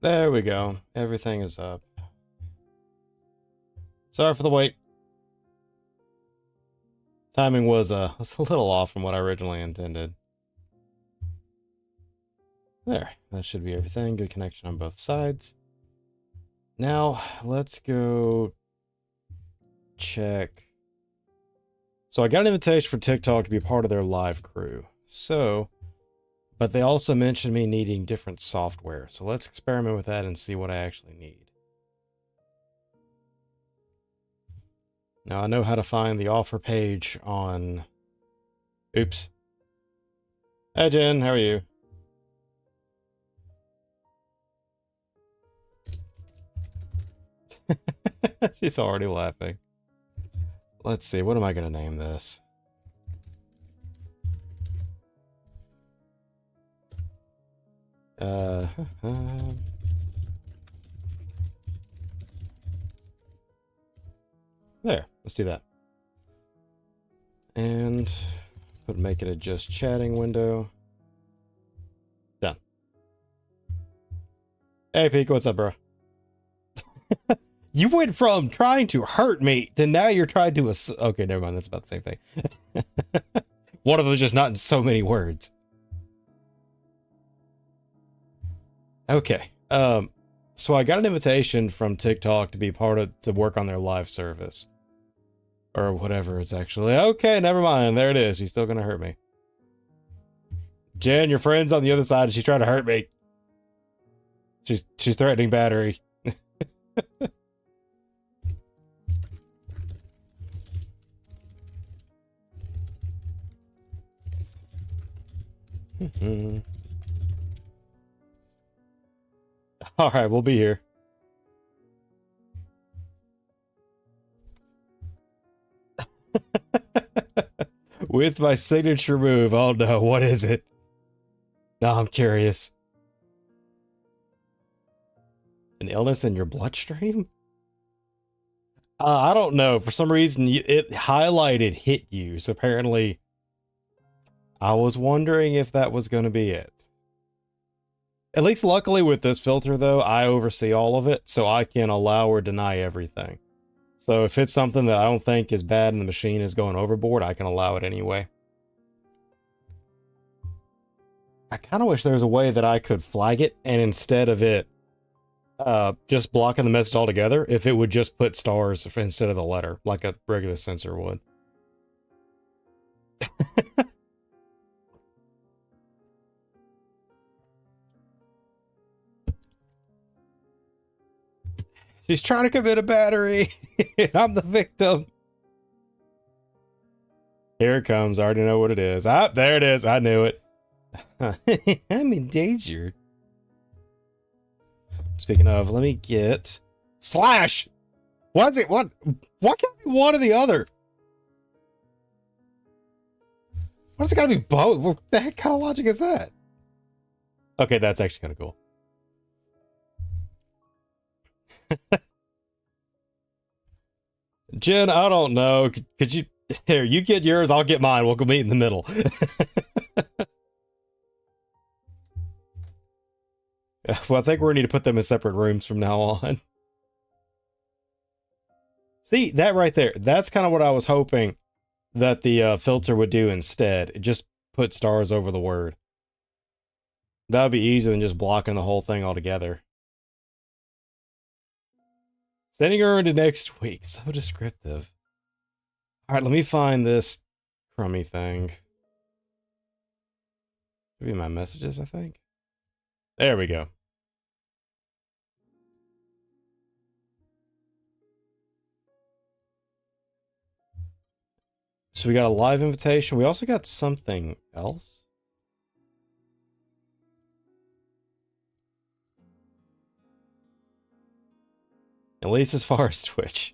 There we go. Everything is up. Sorry for the wait. Timing was a little off from what I originally intended. There, that should be everything. Good connection on both sides. Now, let's go check. So I got an invitation for TikTok to be a part of their live crew. So, but they also mentioned me needing different software. So let's experiment with that and see what I actually need. Now I know how to find the offer page on... Oops. Hey Jen, how are you? She's already laughing. Let's see, what am I going to name this? There, let's do that. And make it a just chatting window. Done. Hey Pico, what's up, bro? You went from trying to hurt me to now you're trying to... Okay, never mind. That's about the same thing. One of them is just not in so many words. Okay. So I got an invitation from TikTok to be to work on their live service. Or whatever it's actually. Okay, never mind. There it is. She's still gonna hurt me. Jen, your friend's on the other side and she's trying to hurt me. She's threatening battery. All right, we'll be here. With my signature move. Oh no, what is it? Now I'm curious. An illness in your bloodstream? I don't know. For some reason, it highlighted hit you. So apparently, I was wondering if that was going to be it. At least luckily with this filter, though, I oversee all of it, so I can allow or deny everything. So if it's something that I don't think is bad and the machine is going overboard, I can allow it anyway. I kind of wish there was a way that I could flag it, and instead of it just blocking the message altogether, if it would just put stars instead of the letter, like a regular sensor would. She's trying to commit a battery. I'm the victim. Here it comes. I already know what it is. Ah, there it is. I knew it. I'm endangered. Speaking of, let me get... Slash! What's it? What can't be one or the other? What's it gotta be both? What the heck kind of logic is that? Okay, that's actually kind of cool. Jen, I don't know. Could you... Here, you get yours, I'll get mine. We'll go meet in the middle. Well, I think we're going to need to put them in separate rooms from now on. See, that right there. That's kind of what I was hoping that the filter would do instead. It just put stars over the word. That would be easier than just blocking the whole thing altogether. Sending her into next week. So descriptive. Alright, let me find this crummy thing. Should be my messages, I think. There we go. So we got a live invitation. We also got something else. At least as far as Twitch.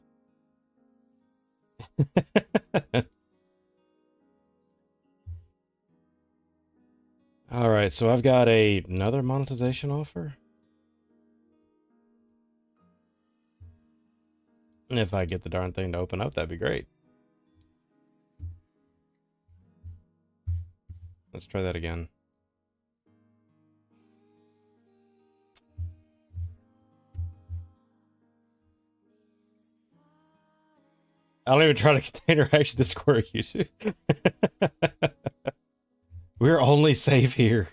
Alright, so I've got another monetization offer. And if I get the darn thing to open up, that'd be great. Let's try that again. I don't even try to container hash Discord user. We're only safe here.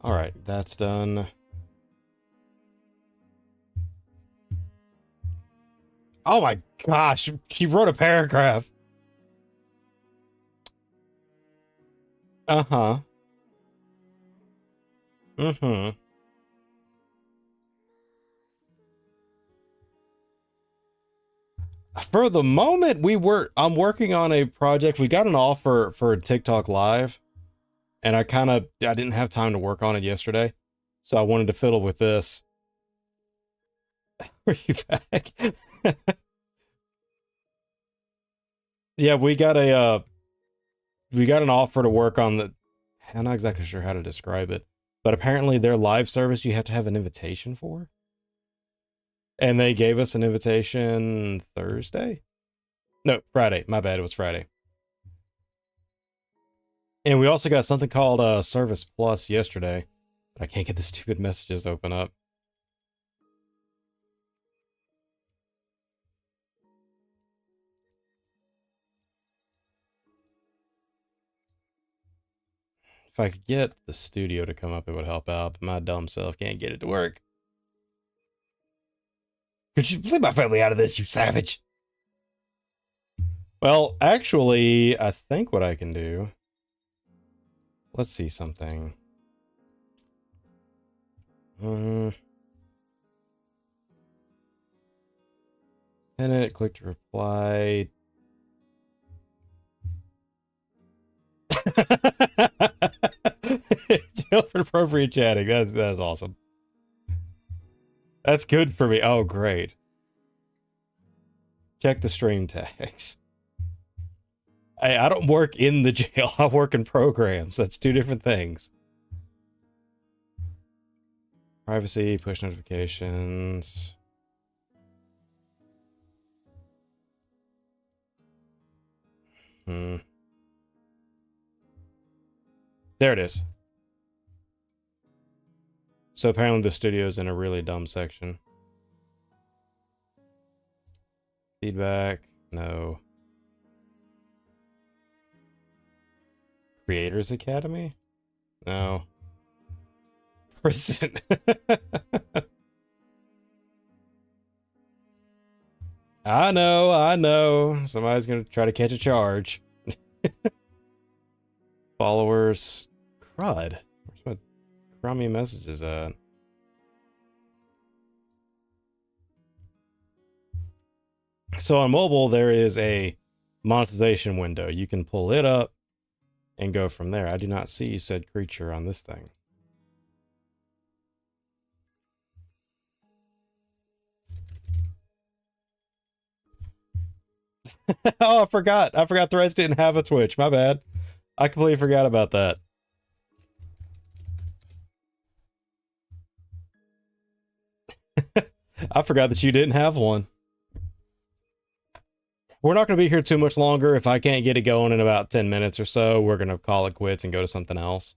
All right, that's done. Oh my gosh, she wrote a paragraph. Uh-huh. Mm-hmm. For the moment, I'm working on a project. We got an offer for TikTok Live, and I didn't have time to work on it yesterday, so I wanted to fiddle with this. Are you back? Yeah, we got an offer to work on the. I'm not exactly sure how to describe it, but apparently their live service you have to have an invitation for. And they gave us an invitation Thursday? No, Friday. My bad, it was Friday. And we also got something called Service Plus yesterday. But I can't get the stupid messages to open up. If I could get the studio to come up, it would help out. But my dumb self can't get it to work. Could you leave my family out of this, you savage? Well, actually, I think what I can do... Let's see something. Pin it, click to reply. For appropriate chatting. That's awesome. That's good for me. Oh, great. Check the stream tags. I don't work in the jail. I work in programs. That's two different things. Privacy, push notifications. There it is. So apparently the studio's in a really dumb section. Feedback, no. Creators Academy? No. Prison. I know. Somebody's gonna try to catch a charge. Followers. Crud. Where's my crummy messages at? So on mobile, there is a monetization window. You can pull it up and go from there. I do not see said creature on this thing. Oh, I forgot. The Reds didn't have a Twitch. My bad. I completely forgot about that. I forgot that you didn't have one. We're not going to be here too much longer. If I can't get it going in about 10 minutes or so, we're going to call it quits and go to something else.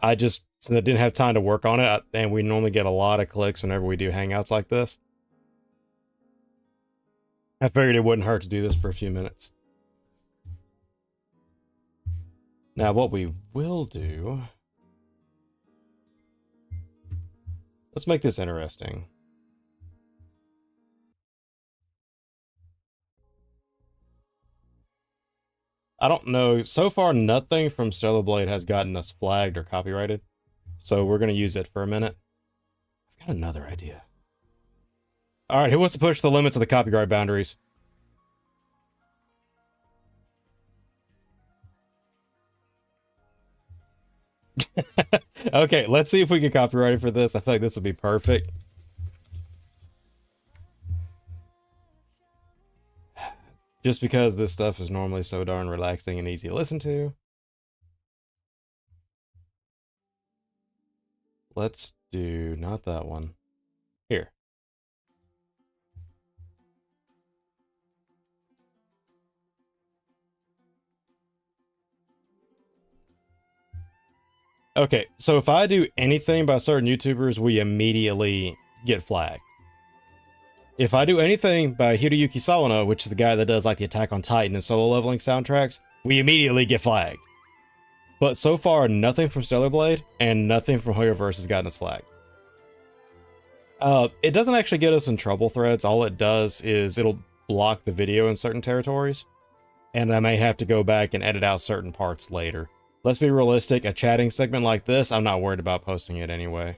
Since I didn't have time to work on it, and we normally get a lot of clicks whenever we do hangouts like this, I figured it wouldn't hurt to do this for a few minutes. Now, what we will do... Let's make this interesting. I don't know. So far, nothing from Stellar Blade has gotten us flagged or copyrighted. So we're going to use it for a minute. I've got another idea. All right, who wants to push the limits of the copyright boundaries? Okay, let's see if we get copyrighted for this. I feel like this would be perfect. Just because this stuff is normally so darn relaxing and easy to listen to. let's do not that one. Here. Okay, so if I do anything by certain YouTubers, we immediately get flagged. If I do anything by Hiroyuki Sawano, which is the guy that does like the Attack on Titan and solo leveling soundtracks, we immediately get flagged. But so far, nothing from Stellar Blade and nothing from Hoyoverse has gotten us flagged. It doesn't actually get us in trouble threads. All it does is it'll block the video in certain territories, and I may have to go back and edit out certain parts later. Let's be realistic, a chatting segment like this, I'm not worried about posting it anyway.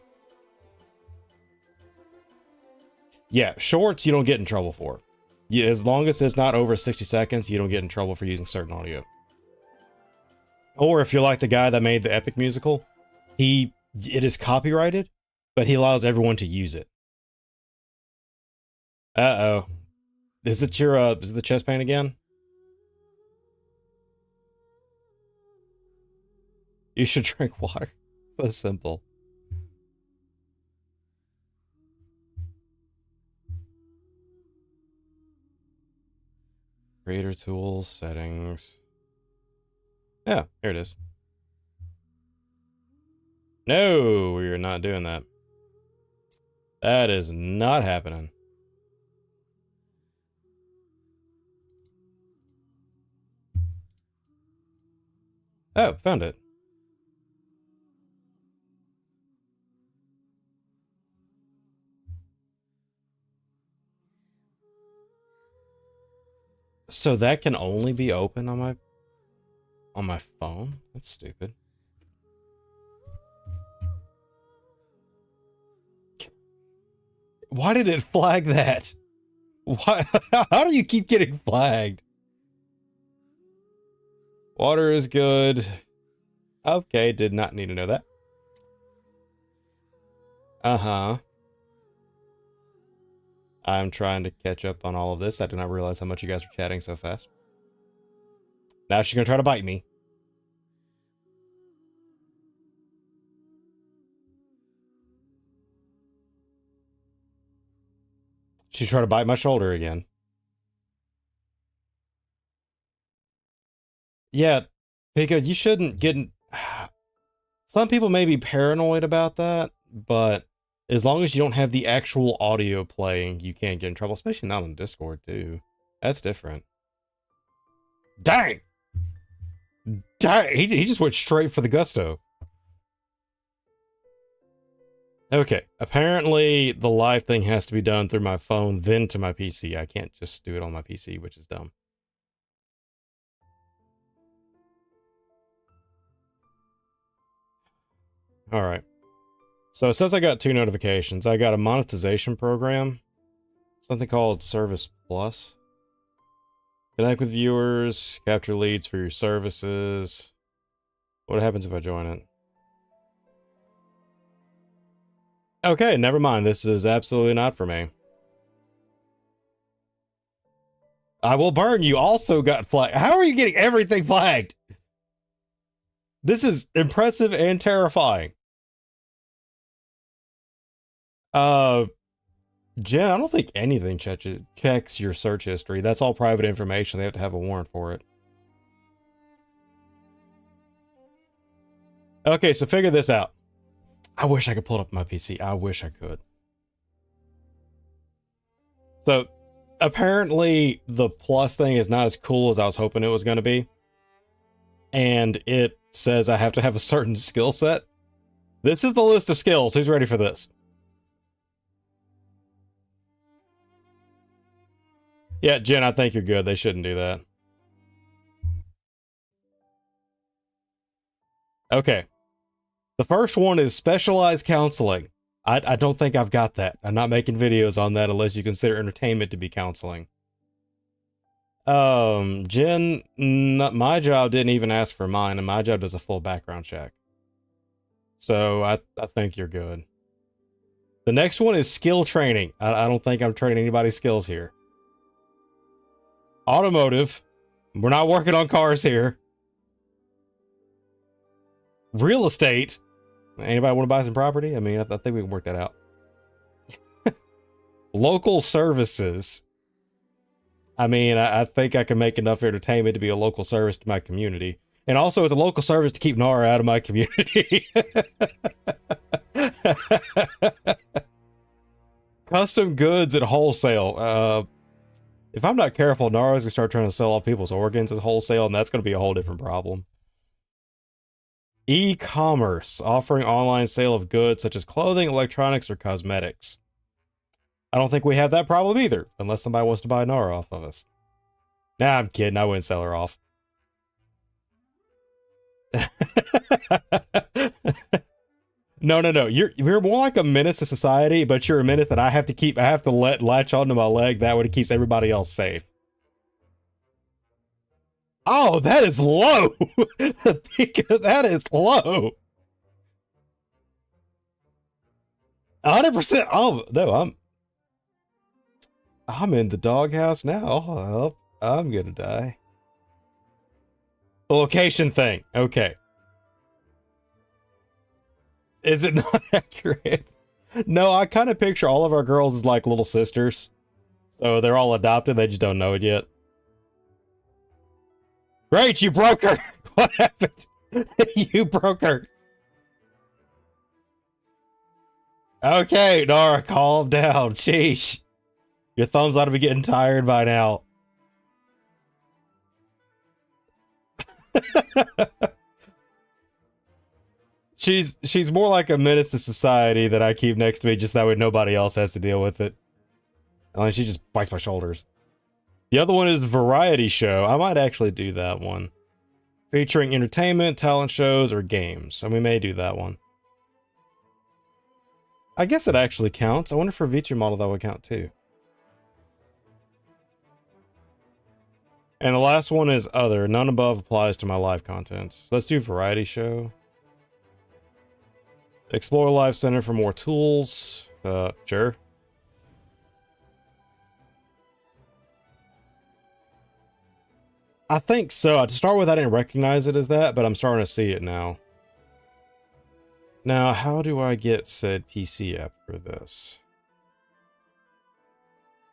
Yeah, shorts you don't get in trouble for. Yeah, as long as it's not over 60 seconds, you don't get in trouble for using certain audio. Or if you're like the guy that made the Epic musical, it is copyrighted, but he allows everyone to use it. Uh-oh. Is it the chest pain again? You should drink water. So simple. Creator tools, settings. Yeah, here it is. No, we're not doing that. That is not happening. Oh, found it. So that can only be open on my phone? That's stupid. Why did it flag that? Why? How do you keep getting flagged? Water is good. Okay, did not need to know that. Uh-huh. I'm trying to catch up on all of this. I did not realize how much you guys were chatting so fast. Now she's gonna try to bite me. She's trying to bite my shoulder again. Yeah, Pika, you shouldn't get... Some people may be paranoid about that, but as long as you don't have the actual audio playing, you can't get in trouble, especially not on Discord, too. That's different. Dang! Dang! He just went straight for the gusto. Okay, apparently the live thing has to be done through my phone, then to my PC. I can't just do it on my PC, which is dumb. All right. So it says I got 2 notifications. I got a monetization program, something called Service Plus. Connect with viewers, capture leads for your services. What happens if I join it? Okay, never mind. This is absolutely not for me. I will burn. You also got flagged. How are you getting everything flagged? This is impressive and terrifying. Jen, I don't think anything checks your search history. That's all private information. They have to have a warrant for it. Okay, so figure this out. I wish I could pull it up on my PC. I wish I could. So, apparently, the plus thing is not as cool as I was hoping it was going to be. And it says I have to have a certain skill set. This is the list of skills. Who's ready for this? Yeah, Jen, I think you're good. They shouldn't do that. Okay. The first one is specialized counseling. I don't think I've got that. I'm not making videos on that unless you consider entertainment to be counseling. Jen, my job didn't even ask for mine, and my job does a full background check. So I think you're good. The next one is skill training. I don't think I'm training anybody's skills here. Automotive. We're not working on cars here. Real estate. Anybody want to buy some property? I mean, I think we can work that out. Local services. I mean, I think I can make enough entertainment to be a local service to my community. And also, it's a local service to keep Nara out of my community. Custom goods at wholesale. If I'm not careful, Nara's gonna start trying to sell off people's organs at wholesale, and that's gonna be a whole different problem. E-commerce, offering online sale of goods such as clothing, electronics, or cosmetics. I don't think we have that problem either, unless somebody wants to buy Nara off of us. Nah, I'm kidding. I wouldn't sell her off. No. You're more like a menace to society, but you're a menace that I have to latch onto my leg. That way it keeps everybody else safe. Oh, that is low. That is low. 100%. Oh, no, I'm in the doghouse now. Oh, I'm gonna die. The location thing. Okay. Is it not accurate? No, I kind of picture all of our girls as like little sisters. So they're all adopted. They just don't know it yet. Great, you broke her. What happened? You broke her. Okay, Nara, calm down. Sheesh. Your thumbs ought to be getting tired by now. She's more like a menace to society that I keep next to me just that way nobody else has to deal with it. I mean, she just bites my shoulders. The other one is variety show. I might actually do that one. Featuring entertainment, talent shows, or games. And we may do that one. I guess it actually counts. I wonder if for a feature model that would count too. And the last one is other. None above applies to my live content. Let's do variety show. Explore Live Center for more tools. Sure. I think so. To start with, I didn't recognize it as that, but I'm starting to see it now. Now, how do I get said PC app for this?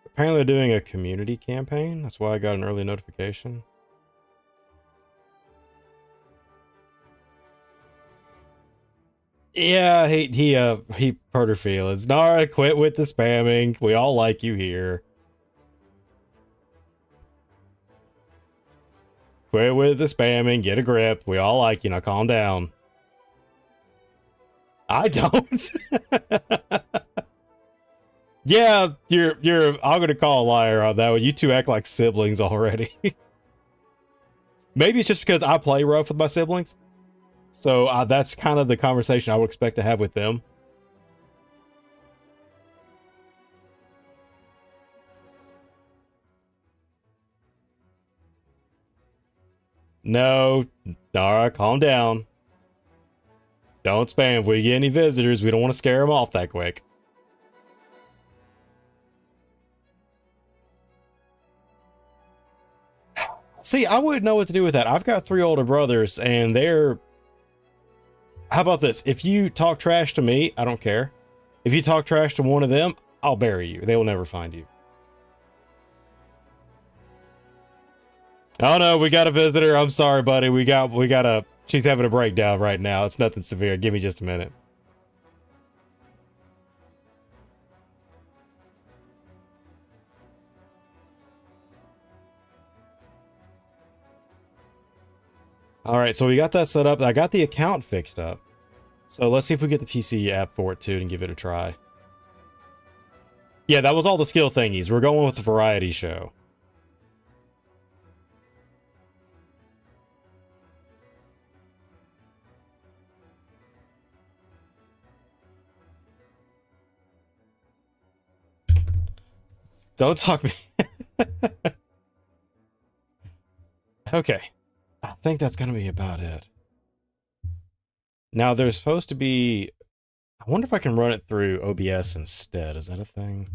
Apparently they're doing a community campaign. That's why I got an early notification. Yeah, he hurt her feelings. Nara, quit with the spamming. We all like you here. Quit with the spamming. Get a grip. We all like you. Now calm down. I don't. Yeah, I'm gonna call a liar on that one. You two act like siblings already. Maybe it's just because I play rough with my siblings. So that's kind of the conversation I would expect to have with them. No, Nara, calm down. Don't spam. If we get any visitors, we don't want to scare them off that quick. See, I wouldn't know what to do with that. I've got 3 older brothers, and they're... How about this? If you talk trash to me, I don't care. If you talk trash to one of them, I'll bury you. They will never find you. Oh no, we got a visitor. I'm sorry, buddy. We got a... She's having a breakdown right now. It's nothing severe. Give me just a minute. All right, so we got that set up. I got the account fixed up. So let's see if we get the PC app for it too and give it a try. Yeah, that was all the skill thingies. We're going with the variety show. Don't talk me. Okay. I think that's going to be about it. Now, there's supposed to be... I wonder if I can run it through OBS instead. Is that a thing?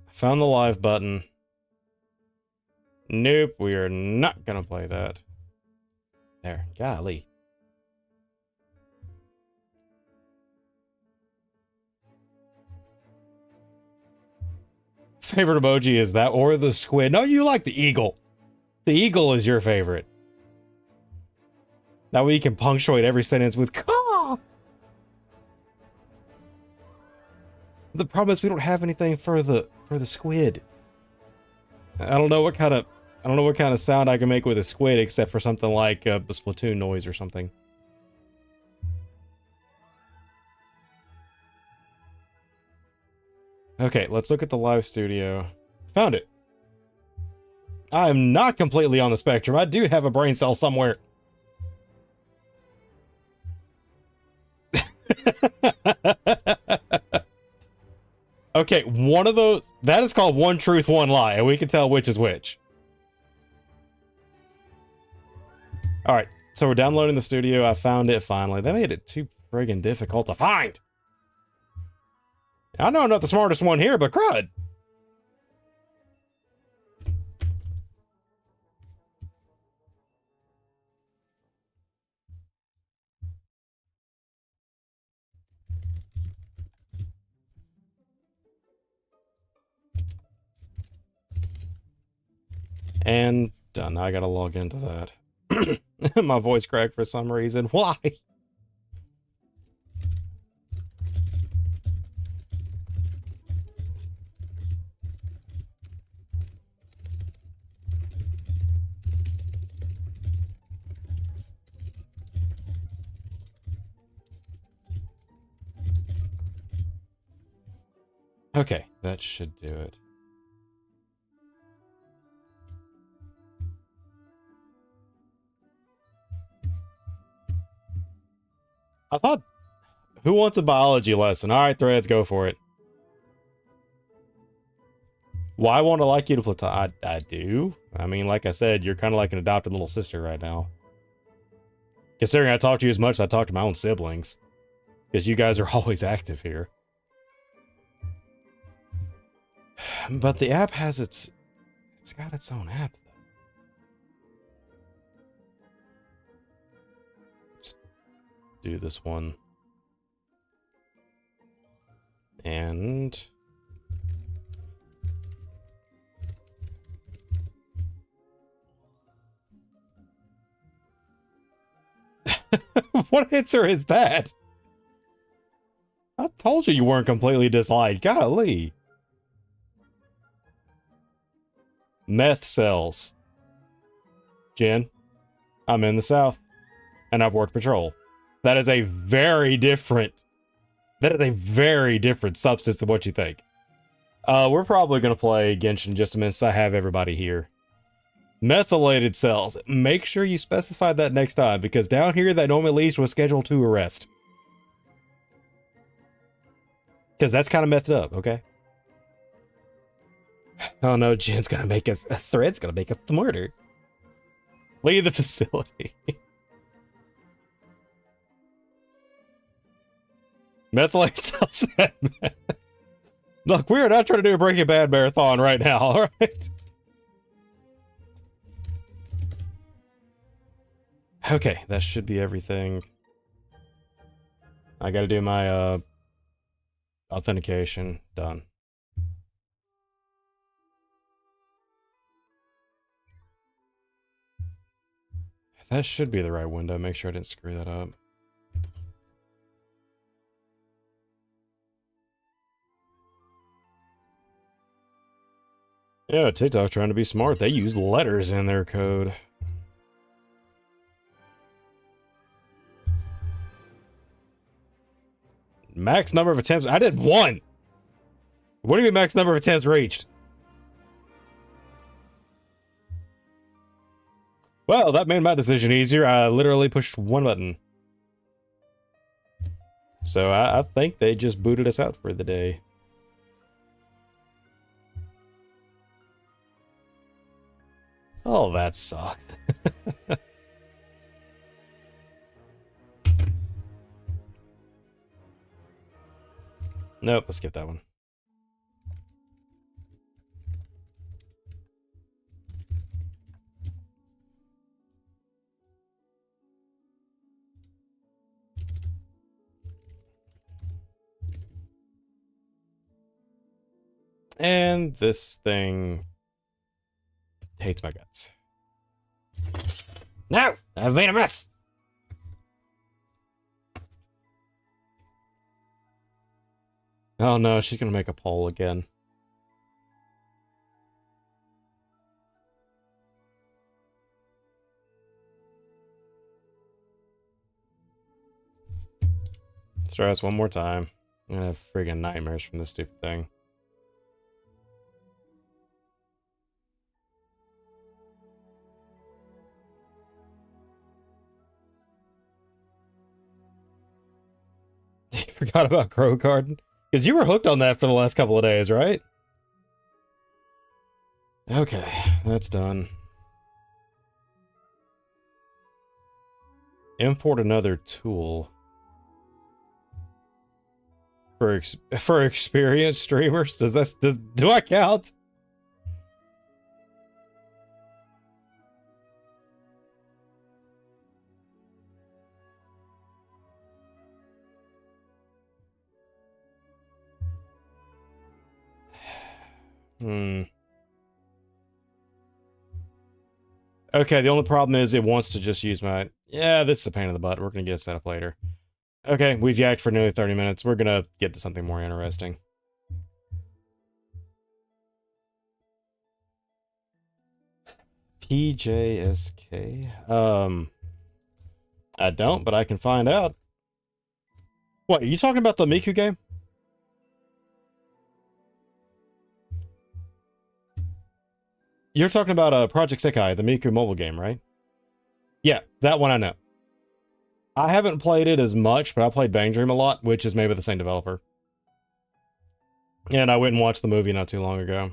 I found the live button. Nope, we are not going to play that. There, golly. Favorite emoji is that or the squid. No, you like the eagle. The eagle is your favorite. That way you can punctuate every sentence with caw. The problem is we don't have anything for the squid. I don't know what kind of sound I can make with a squid except for something like the Splatoon noise or something. Okay, let's look at the live studio. Found it. I'm not completely on the spectrum. I do have a brain cell somewhere. Okay, one of those, that is called one truth, one lie, and we can tell which is which. All right, so we're downloading the studio. I found it finally. They made it too friggin' difficult to find. I know I'm not the smartest one here, but crud. And done. Now I gotta log into that. My voice cracked for some reason. Why? Okay, that should do it. I thought, who wants a biology lesson? All right, Threads, go for it. Why won't I like you to play? I do. I mean, like I said, you're kind of like an adopted little sister right now. Considering I talk to you as much as I talk to my own siblings. Because you guys are always active here. But the app has it's got its own app, though. Let's do this one. And... what answer is that? I told you weren't completely disliked. Golly. Meth cells. Jen, I'm in the South, and I've worked patrol. That is a very different... that is a very different substance than what you think. We're probably going to play Genshin in just a minute, so I have everybody here. Methylated cells. Make sure you specify that next time, because down here that normally leads to a Schedule 2 arrest. Because that's kind of methed up, okay? Oh no, Jen's gonna make us... a Thread's gonna make us murder. Leave the facility. Methylated cells. Look, we are not trying to do a Breaking Bad marathon right now, alright? Okay, that should be everything. I gotta do my, authentication. Done. That should be the right window. Make sure I didn't screw that up. Yeah, TikTok trying to be smart. They use letters in their code. Max number of attempts. I did 1. What do you mean max number of attempts reached? Well, that made my decision easier. I literally pushed 1 button. So I think they just booted us out for the day. Oh, that sucked. Nope, let's skip that one. And this thing hates my guts. No! I've made a mess! Oh no, she's gonna make a poll again. Let's try this one more time. I'm gonna have friggin' nightmares from this stupid thing. You forgot about Crow Garden? Because you were hooked on that for the last couple of days, right? Okay, that's done. Import another tool. For experienced streamers? Do I count? Okay, the only problem is it wants to just use my... Yeah, this is a pain in the butt. We're gonna get it set up later. Okay, we've yacked for nearly 30 minutes. We're gonna get to something more interesting. PJSK? I don't, but I can find out. What, are you talking about the Miku game? You're talking about Project Sekai, the Miku mobile game, right? Yeah, that one I know. I haven't played it as much, but I played Bang Dream a lot, which is made by the same developer. And I went and watched the movie not too long ago.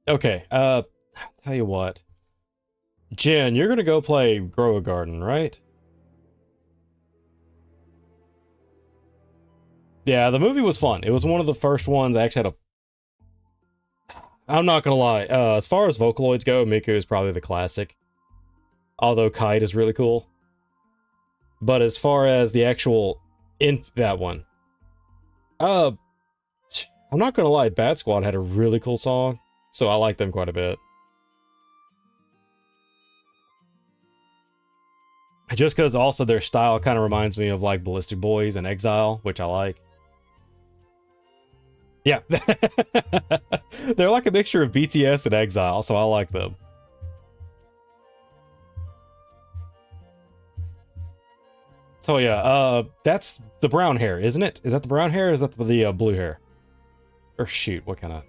Okay, tell you what. Jen, you're gonna go play Grow a Garden, right? Yeah, the movie was fun. It was one of the first ones I actually had I'm not gonna lie. As far as Vocaloids go, Miku is probably the classic. Although Kite is really cool. But as far as the actual... that one. I'm not gonna lie. Bat Squad had a really cool song. So I like them quite a bit. Just because also their style kind of reminds me of like Ballistic Boys and Exile, which I like. Yeah. They're like a mixture of BTS and Exile, so I like them. So yeah, that's the brown hair, isn't it? Is that the brown hair or is that the blue hair? Or shoot, what kind of...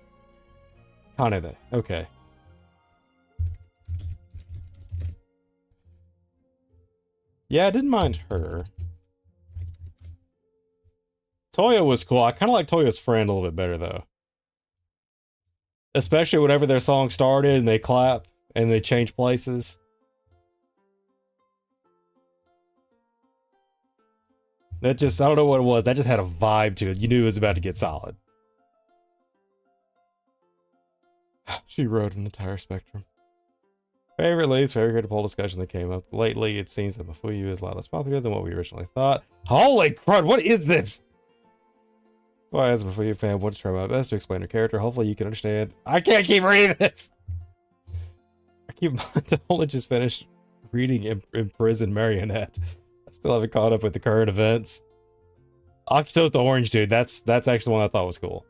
Kaneda, okay. Yeah, I didn't mind her. Toya was cool. I kind of like Toya's friend a little bit better, though. Especially whenever their song started and they clap and they change places. That just, I don't know what it was. That just had a vibe to it. You knew it was about to get solid. She wrote an entire spectrum. Favorite least, favorite poll discussion that came up lately. It seems that Mafuyu is a lot less popular than what we originally thought. Holy crud, what is this? Why, as a Mafuyu fan, I want to try my best to explain her character. Hopefully you can understand. I can't keep reading this! I keep only just finished reading Imprisoned Marionette. I still haven't caught up with the current events. Akito's the orange dude. That's actually the one I thought was cool.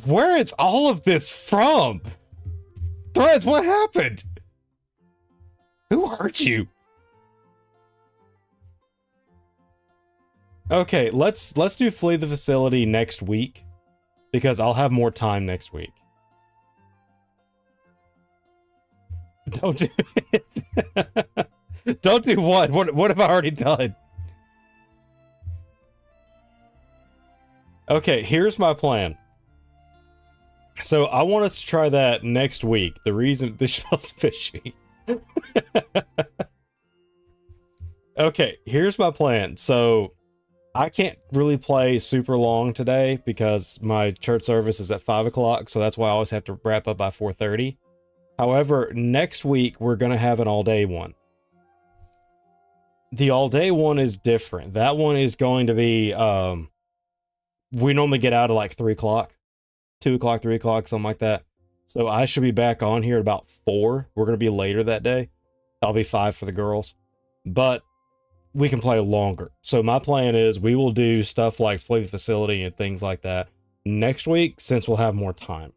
Where is all of this from? Threads, what happened? Who hurt you? Okay, let's do Flee the Facility next week. Because I'll have more time next week. Don't do it. Don't do what? What have I already done? Okay, here's my plan. So I want us to try that next week. The reason this smells fishy. Okay, here's my plan. So I can't really play super long today because my church service is at 5 o'clock. So that's why I always have to wrap up by 4:30. However, next week we're going to have an all-day one. The all-day one is different. That one is going to be, we normally get out at like 3 o'clock, 2 o'clock, 3 o'clock, something like that. So I should be back on here at about 4. We're going to be later that day. I'll be 5 for the girls. But we can play longer. So my plan is we will do stuff like flee the facility and things like that next week, since we'll have more time.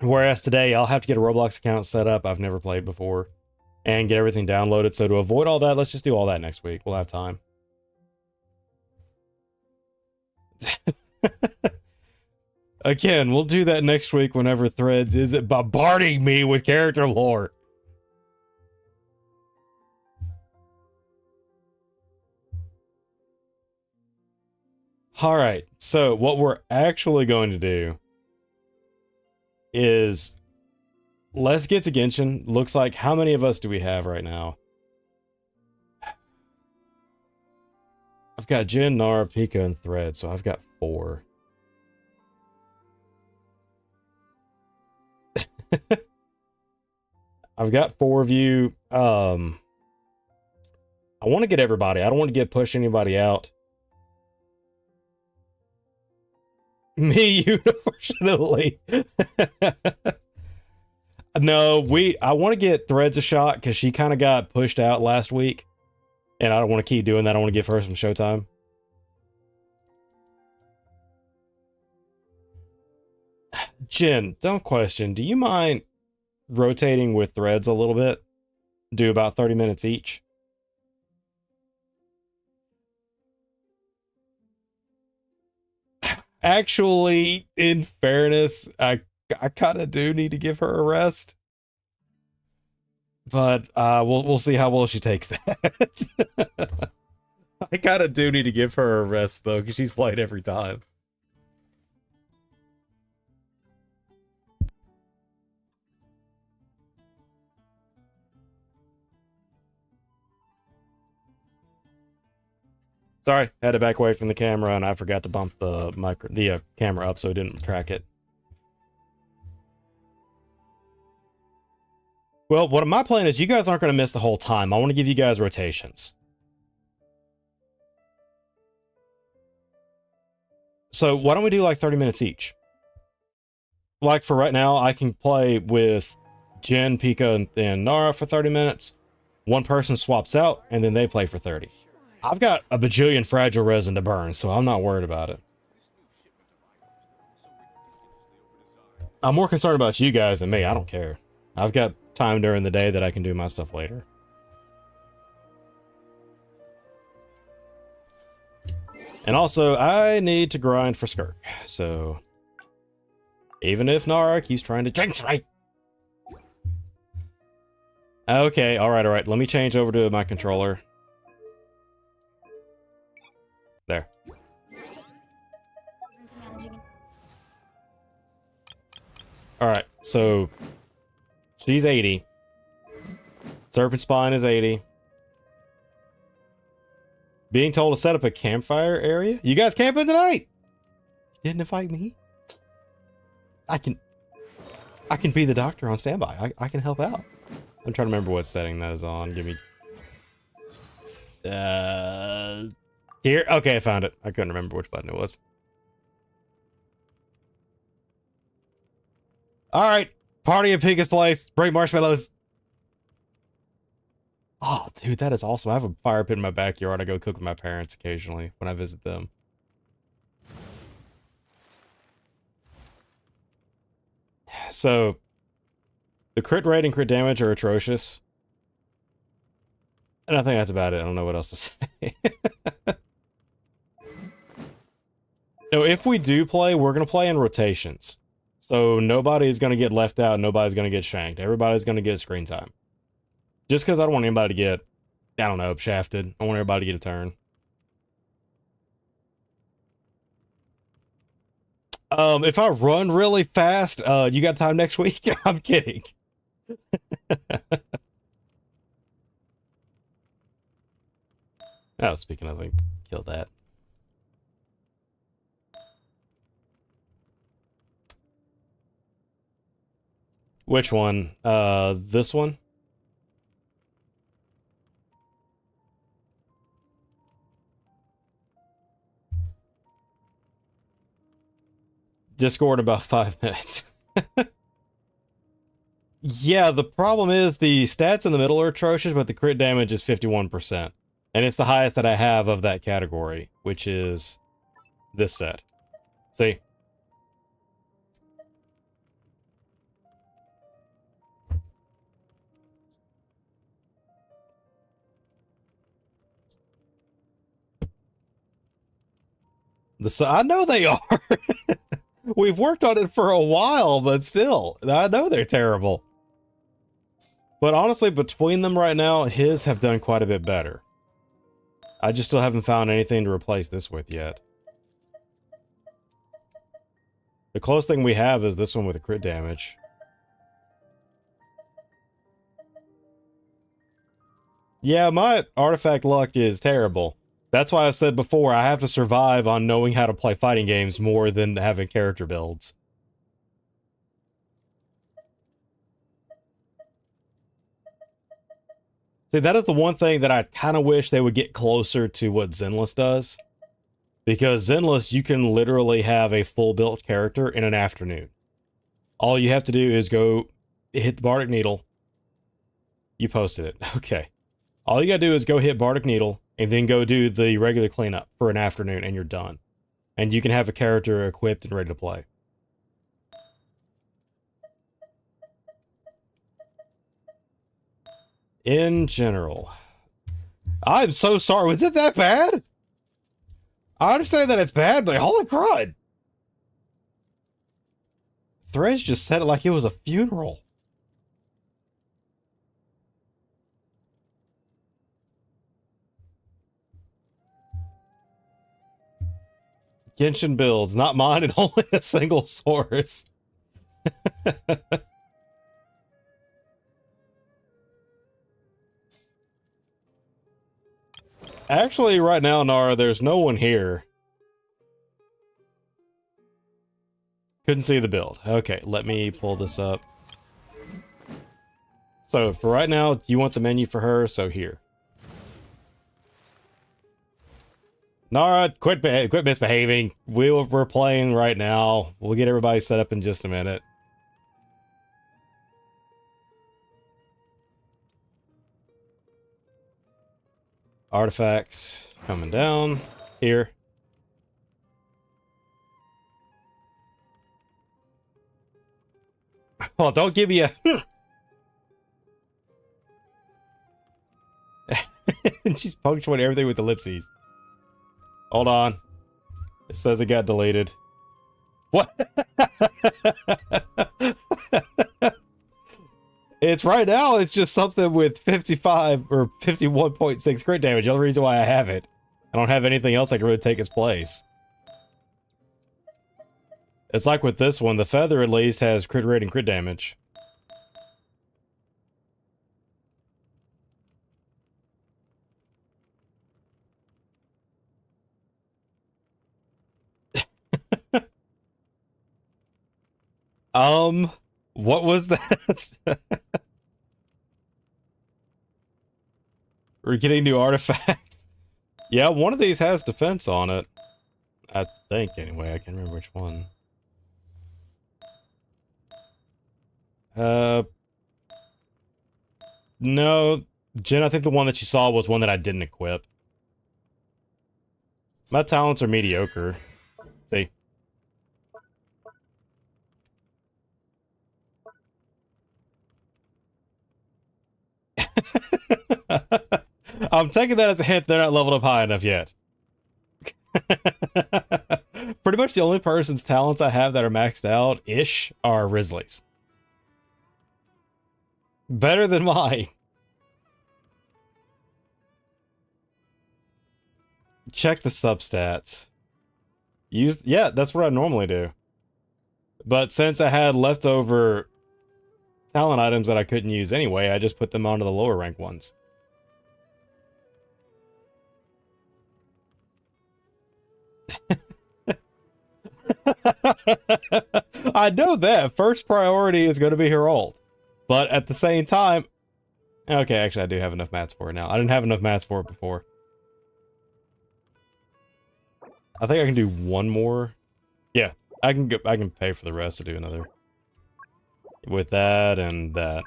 Whereas today I'll have to get a Roblox account set up. I've never played before, and get everything downloaded. So to avoid all that, let's just do all that next week. We'll have time. Again, we'll do that next week whenever Threads isn't bombarding me with character lore. Alright, so what we're actually going to do is, let's get to Genshin. Looks like, how many of us do we have right now? I've got Jin, Nara, Pika, and Thread, so I've got 4. I've got 4 of you. I want to get everybody. I don't want to push anybody out. Me, unfortunately. No, I want to get Threads a shot because she kind of got pushed out last week. And I don't want to keep doing that. I want to give her some showtime. Jen, don't question. Do you mind rotating with Threads a little bit? Do about 30 minutes each. Actually, in fairness, I kind of do need to give her a rest. But we'll see how well she takes that. I kind of do need to give her a rest, though, because she's played every time. Sorry, had to back away from the camera, and I forgot to bump the camera up so it didn't track it. Well, what my plan is, you guys aren't going to miss the whole time. I want to give you guys rotations. So why don't we do like 30 minutes each? Like for right now, I can play with Jen, Pika, and Nara for 30 minutes. One person swaps out, and then they play for 30. I've got a bajillion fragile resin to burn, so I'm not worried about it. I'm more concerned about you guys than me. I don't care. I've got time during the day that I can do my stuff later. And also, I need to grind for Skirk, so even if Nara keeps trying to jinx me. Okay, alright. Let me change over to my controller. There. Alright, so she's 80. Serpent Spine is 80. Being told to set up a campfire area? You guys camping tonight? You didn't invite me? I can be the doctor on standby. I can help out. I'm trying to remember what setting that is on. Give me... Here? Okay, I found it. I couldn't remember which button it was. Alright. Party at Pika's place. Bring marshmallows. Oh, dude, that is awesome. I have a fire pit in my backyard. I go cook with my parents occasionally when I visit them. So, the crit rate and crit damage are atrocious. And I think that's about it. I don't know what else to say. No, if we do play, we're going to play in rotations. So nobody's going to get left out. Nobody's going to get shanked. Everybody's going to get screen time. Just because I don't want anybody to get, I don't know, shafted. I want everybody to get a turn. If I run really fast, you got time next week? I'm kidding. Oh, speaking of, I killed that. Which one? This one? Discord about 5 minutes. Yeah, the problem is the stats in the middle are atrocious, but the crit damage is 51%. And it's the highest that I have of that category, which is this set. See? I know they are. We've worked on it for a while, but still, I know they're terrible. But honestly, between them right now, his have done quite a bit better. I just still haven't found anything to replace this with yet. The closest thing we have is this one with a crit damage. Yeah, my artifact luck is terrible. That's why I've said before, I have to survive on knowing how to play fighting games more than having character builds. See, that is the one thing that I kind of wish they would get closer to what Zenless does. Because Zenless, you can literally have a full-built character in an afternoon. All you have to do is go hit the Bardic Needle. You posted it. Okay. All you gotta do is go hit Bardic Needle, and then go do the regular cleanup for an afternoon, and you're done. And you can have a character equipped and ready to play. In general. I'm so sorry. Was it that bad? I understand that it's bad, but holy crud. Thresh just said it like it was a funeral. Genshin builds, not mine, and only a single source. Actually, right now, Nara, there's no one here. Couldn't see the build. Okay, let me pull this up. So, for right now, you want the menu for her, so here. Nara, quit misbehaving. We're playing right now. We'll get everybody set up in just a minute. Artifacts coming down here. Well, don't give me a... She's punctuating everything with ellipses. Hold on. It says it got deleted. What? It's right now, it's just something with 55 or 51.6 crit damage. The only reason why I have it. I don't have anything else that can really take its place. It's like with this one, the feather at least has crit rate and crit damage. What was that? We're getting new artifacts. Yeah, one of these has defense on it. I think, anyway. I can't remember which one. No. Jen, I think the one that you saw was one that I didn't equip. My talents are mediocre. See? I'm taking that as a hint they're not leveled up high enough yet. Pretty much the only person's talents I have that are maxed out-ish are Risley's. Better than mine. Check the substats. Yeah, that's what I normally do. But since I had leftover talent items that I couldn't use anyway, I just put them onto the lower rank ones. I know that. First priority is going to be her ult. But at the same time, okay, actually I do have enough mats for it now. I didn't have enough mats for it before. I think I can do one more. Yeah, I can pay for the rest to do another. With that and that.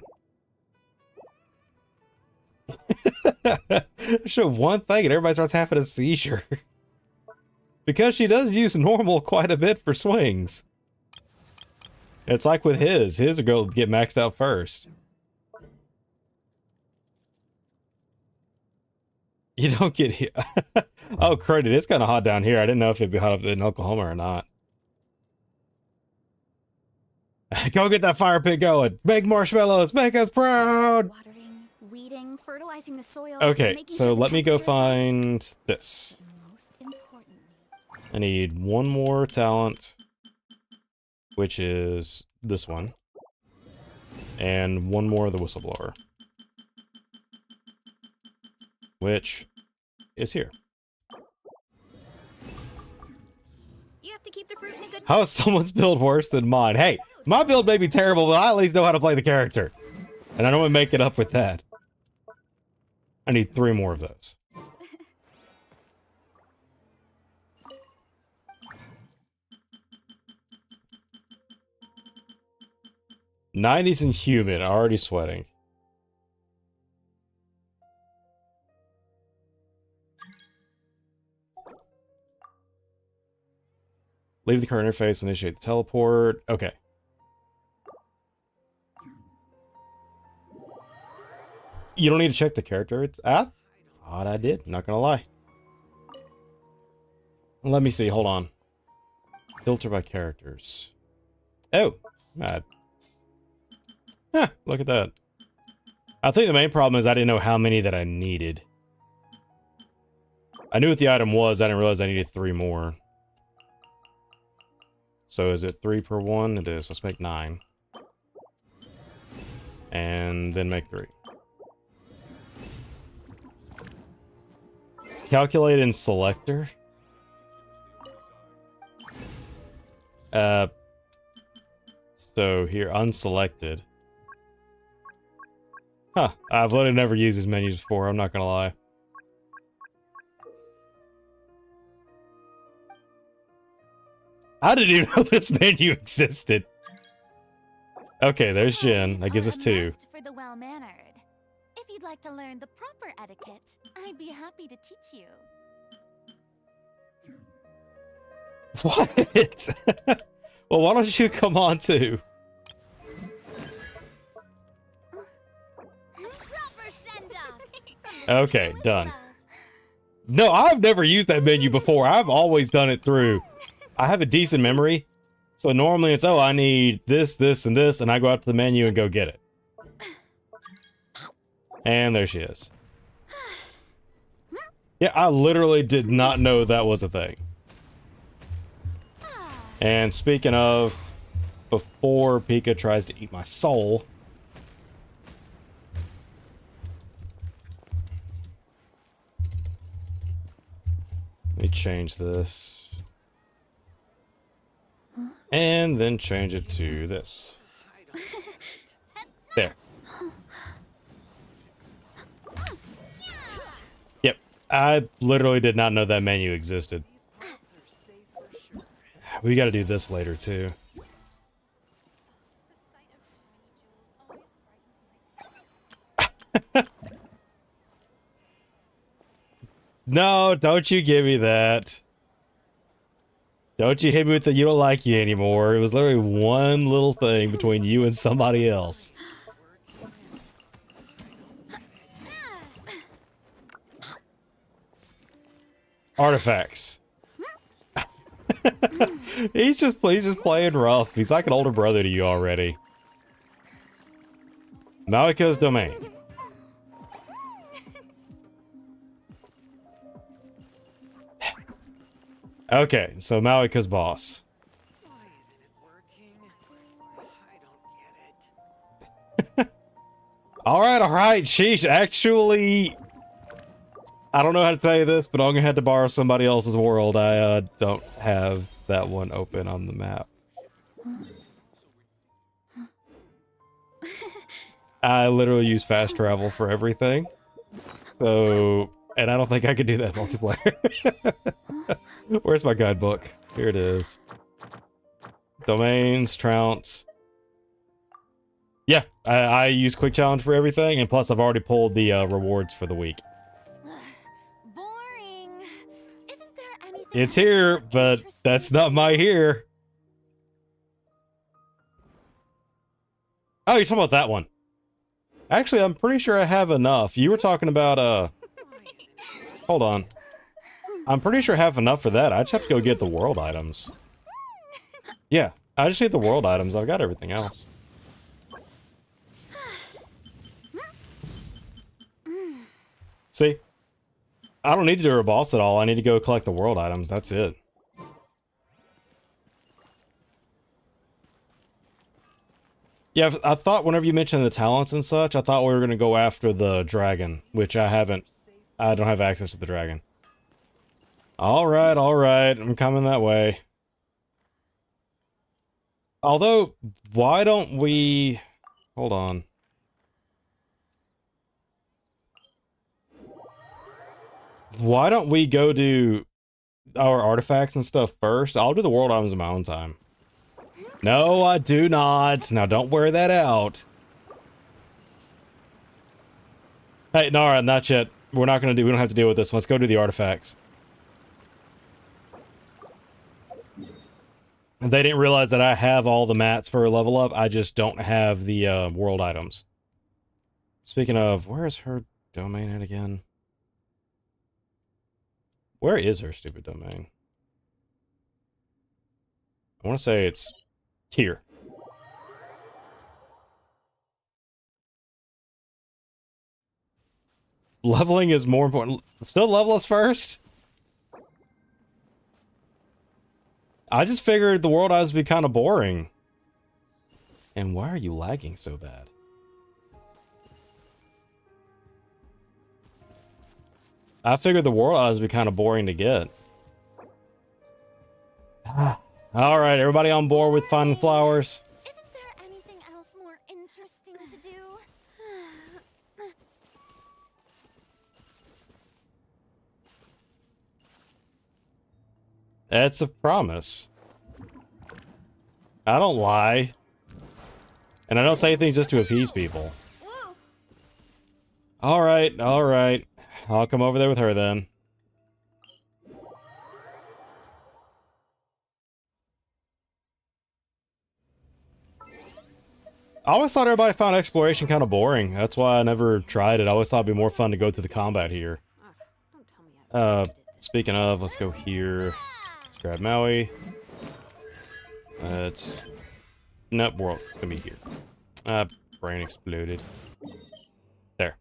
Show one thing and everybody starts having a seizure. Because she does use normal quite a bit for swings. It's like with his will go get maxed out first. You don't get hit. Oh, credit, it's kind of hot down here. I didn't know if it'd be hot up in Oklahoma or not. Go get that fire pit going. Make marshmallows. Make us proud. Watering, weeding, fertilizing the soil. Okay, so let me go find this. Most importantly. I need one more talent, which is this one, and one more of the whistleblower, which is here. You have to keep the fruit in a good. How is someone's build worse than mine? Hey, my build may be terrible, but I at least know how to play the character. And I don't want to make it up with that. I need 3 more of those. '90s and humid, already sweating. Leave the current interface, initiate the teleport. Okay. You don't need to check the character. It's thought I did, not gonna lie. Let me see, hold on. Filter by characters. Oh, mad. Huh, look at that. I think the main problem is I didn't know how many that I needed. I knew what the item was, I didn't realize I needed 3 more. So is it 3 per one? It is. Let's make 9. And then make 3. Calculate in selector. So here, unselected. Huh, I've literally never used these menus before, I'm not gonna lie. I didn't even know this menu existed. Okay, there's Jen. That gives us 2. For the well-mannered. If you'd like to learn the proper etiquette, I'd be happy to teach you. What? Well, why don't you come on too? Proper send-off. Okay, done. No, I've never used that menu before. I've always done it through. I have a decent memory. So normally it's, oh, I need this, this, and this, and I go out to the menu and go get it. And there she is. Yeah, I literally did not know that was a thing. And speaking of, before Pika tries to eat my soul, let me change this. And then change it to this. There. Yep, I literally did not know that menu existed. We gotta do this later, too. No, don't you give me that. Don't you hit me with the you don't like you anymore. It was literally one little thing between you and somebody else. Artifacts. he's just playing rough. He's like an older brother to you already. Malika's domain. Okay, so Malika's boss. Why isn't it working? I don't get it. Alright, sheesh. Actually, I don't know how to tell you this, but I'm gonna have to borrow somebody else's world. I don't have that one open on the map. I literally use fast travel for everything. So, and I don't think I could do that multiplayer. Where's my guidebook? Here it is. Domains, trounce. Yeah, I use quick challenge for everything, and plus I've already pulled the rewards for the week. Boring. Isn't there anything It's else here, more but interesting that's to not do? my here. Oh, you're talking about that one. Actually, I'm pretty sure I have enough. You were talking about, hold on. I'm pretty sure I have enough for that. I just have to go get the world items. Yeah, I just need the world items. I've got everything else. See? I don't need to do a boss at all. I need to go collect the world items. That's it. Yeah, I thought whenever you mentioned the talents and such, I thought we were going to go after the dragon, which I haven't. I don't have access to the dragon. All right, I'm coming that way. Although, why don't we... Hold on. Why don't we go do our artifacts and stuff first? I'll do the world items in my own time. No, I do not. Now, don't wear that out. Hey, Nara, not yet. We're not gonna do. We don't have to deal with this. Let's go do the artifacts. They didn't realize that I have all the mats for a level up. I just don't have the world items. Speaking of, where is her domain at again? Where is her stupid domain? I want to say it's here. Leveling is more important. Still level us first? I just figured the world items would be kind of boring. And why are you lagging so bad? I figured the world items would be kind of boring to get. All right, everybody on board with finding flowers? Isn't there anything else more interesting to do? That's a promise. I don't lie. And I don't say things just to appease people. Woo. All right. I'll come over there with her then. I always thought everybody found exploration kind of boring. That's why I never tried it. I always thought it'd be more fun to go through the combat here. Don't tell me I Speaking of, let's go here. Let's grab Maui. Let's... Nope, we're gonna be here. Brain exploded. There.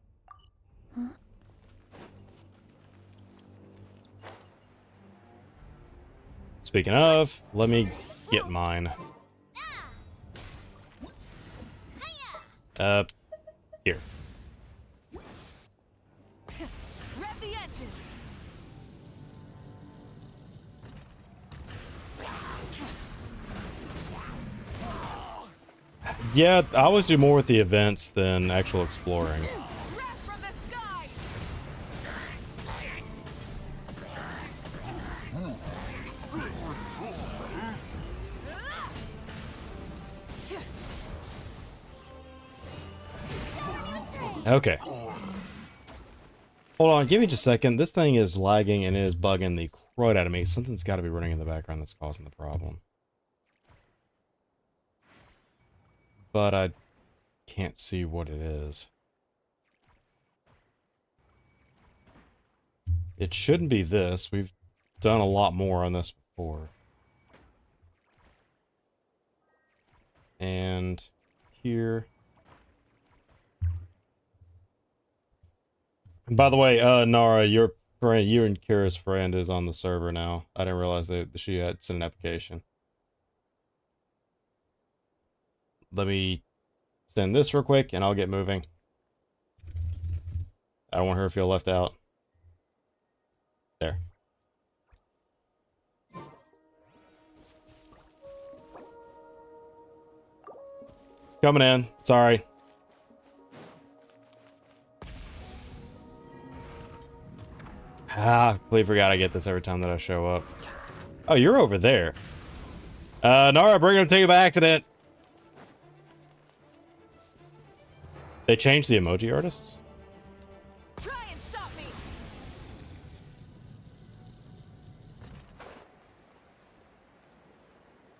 Speaking of, let me get mine. Here. rev the engines. Yeah, I always do more with the events than actual exploring. Rev from the sky. Okay. Hold on, give me just a second. This thing is lagging and it is bugging the crud out of me. Something's got to be running in the background that's causing the problem. But I can't see what it is. It shouldn't be this. We've done a lot more on this before. And here. And by the way, Nara, your friend, you and Kira's friend is on the server now. I didn't realize that she had sent an application. Let me send this real quick and I'll get moving. I don't want her to feel left out. There. Coming in. Sorry. Ah, I completely forgot I get this every time that I show up. Oh, you're over there. Nara, bring him to you by accident. They changed the emoji artists? Try and stop me.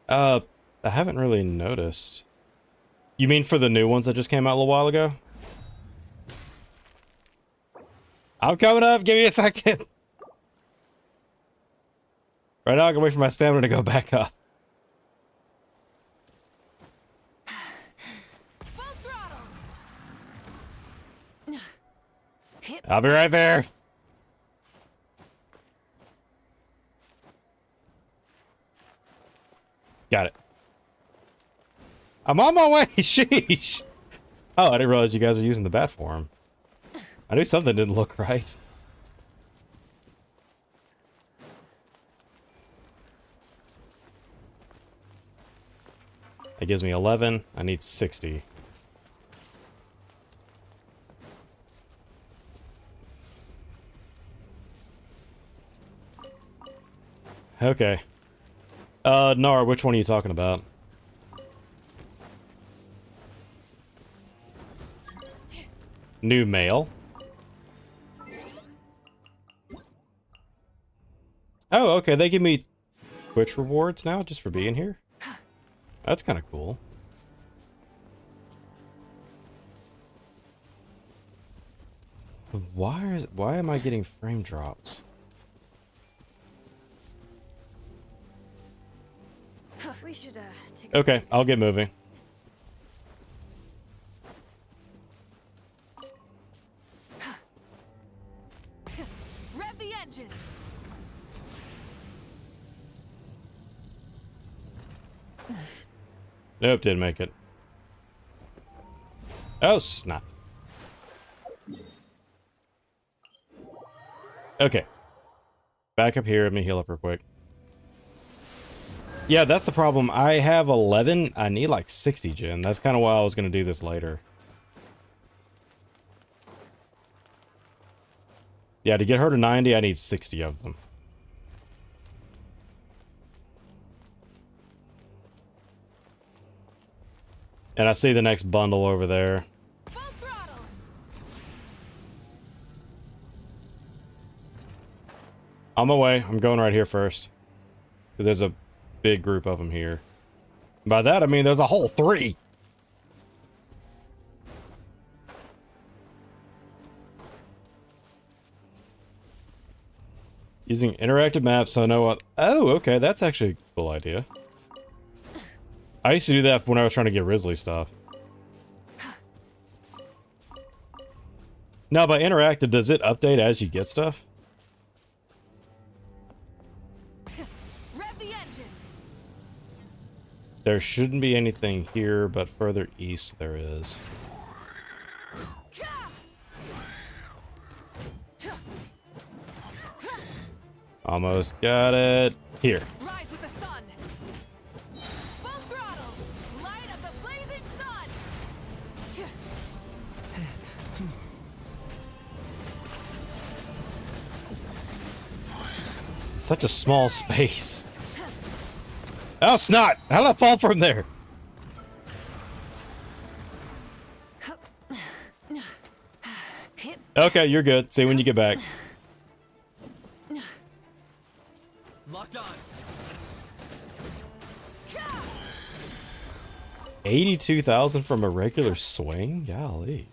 I haven't really noticed. You mean for the new ones that just came out a little while ago? I'm coming up. Give me a second. Right now, I can wait for my stamina to go back up. Full throttle. Hit. I'll be right there. Got it. I'm on my way. Sheesh. Oh, I didn't realize you guys were using the bat form. I knew something didn't look right. It gives me 11. I need 60. Okay. Nara, which one are you talking about? New mail. Oh, okay. They give me Twitch rewards now just for being here. That's kind of cool. Why am I getting frame drops? We should take Okay, I'll get moving. Rev the engines. Nope, didn't make it. Oh, snap. Okay. Back up here. Let me heal up real quick. Yeah, that's the problem. I have 11. I need like 60 gen. That's kind of why I was going to do this later. Yeah, to get her to 90, I need 60 of them. And I see the next bundle over there. Full throttle. On my way. I'm going right here first. Because there's a big group of them here. By that, I mean there's a whole 3. Using interactive maps, so I know what... Oh, okay, that's actually a cool idea. I used to do that when I was trying to get Risley stuff. Now, by interactive, does it update as you get stuff? Rev the engines. There shouldn't be anything here, but further east there is. Almost got it. Here. Rise with the sun. Full throttle. Light of the blazing sun. Such a small space. Oh, snot! How did I fall from there? Okay, you're good. See you when you get back. Locked on. 82,000 from a regular swing? Golly.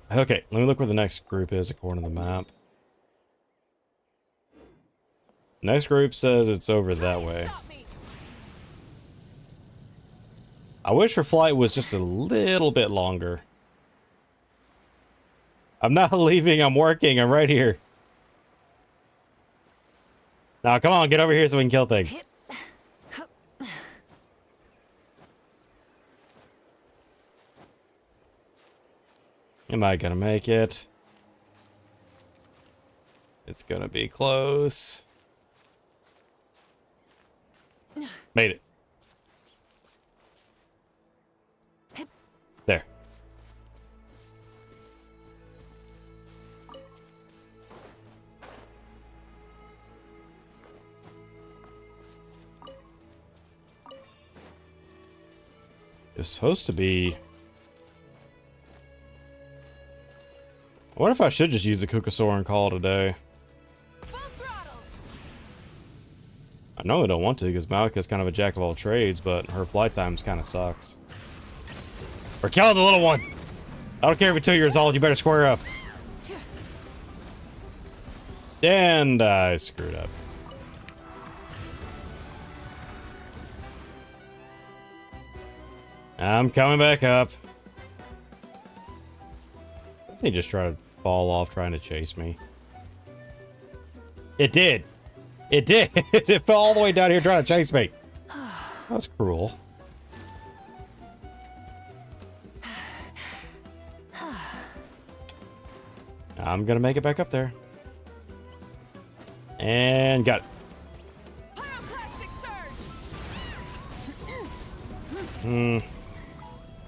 Okay, let me look where the next group is according to the map. Next group says it's over that way. Stop me. I wish her flight was just a little bit longer. I'm not leaving, I'm working, I'm right here. Now, come on, get over here so we can kill things. Am I gonna make it? It's gonna be close. Made it. It's supposed to be... I wonder if I should just use the Kukasaur and call it a day. Full throttle. I know I don't want to because Malika's kind of a jack of all trades, but her flight times kind of sucks. We're killing the little one! I don't care if you're 2 years old, you better square up. And I screwed up. I'm coming back up. They just try to fall off trying to chase me. It did. It did. It fell all the way down here trying to chase me. That's cruel. I'm gonna make it back up there. And got it. Pyroclastic surge. Hmm.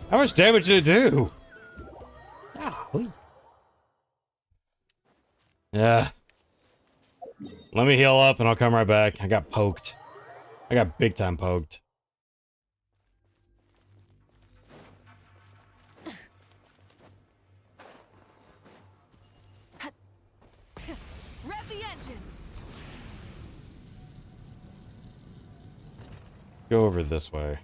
How much damage did it do? Golly. Yeah. Let me heal up and I'll come right back. I got poked. I got big time poked. Rev the engines. Go over this way.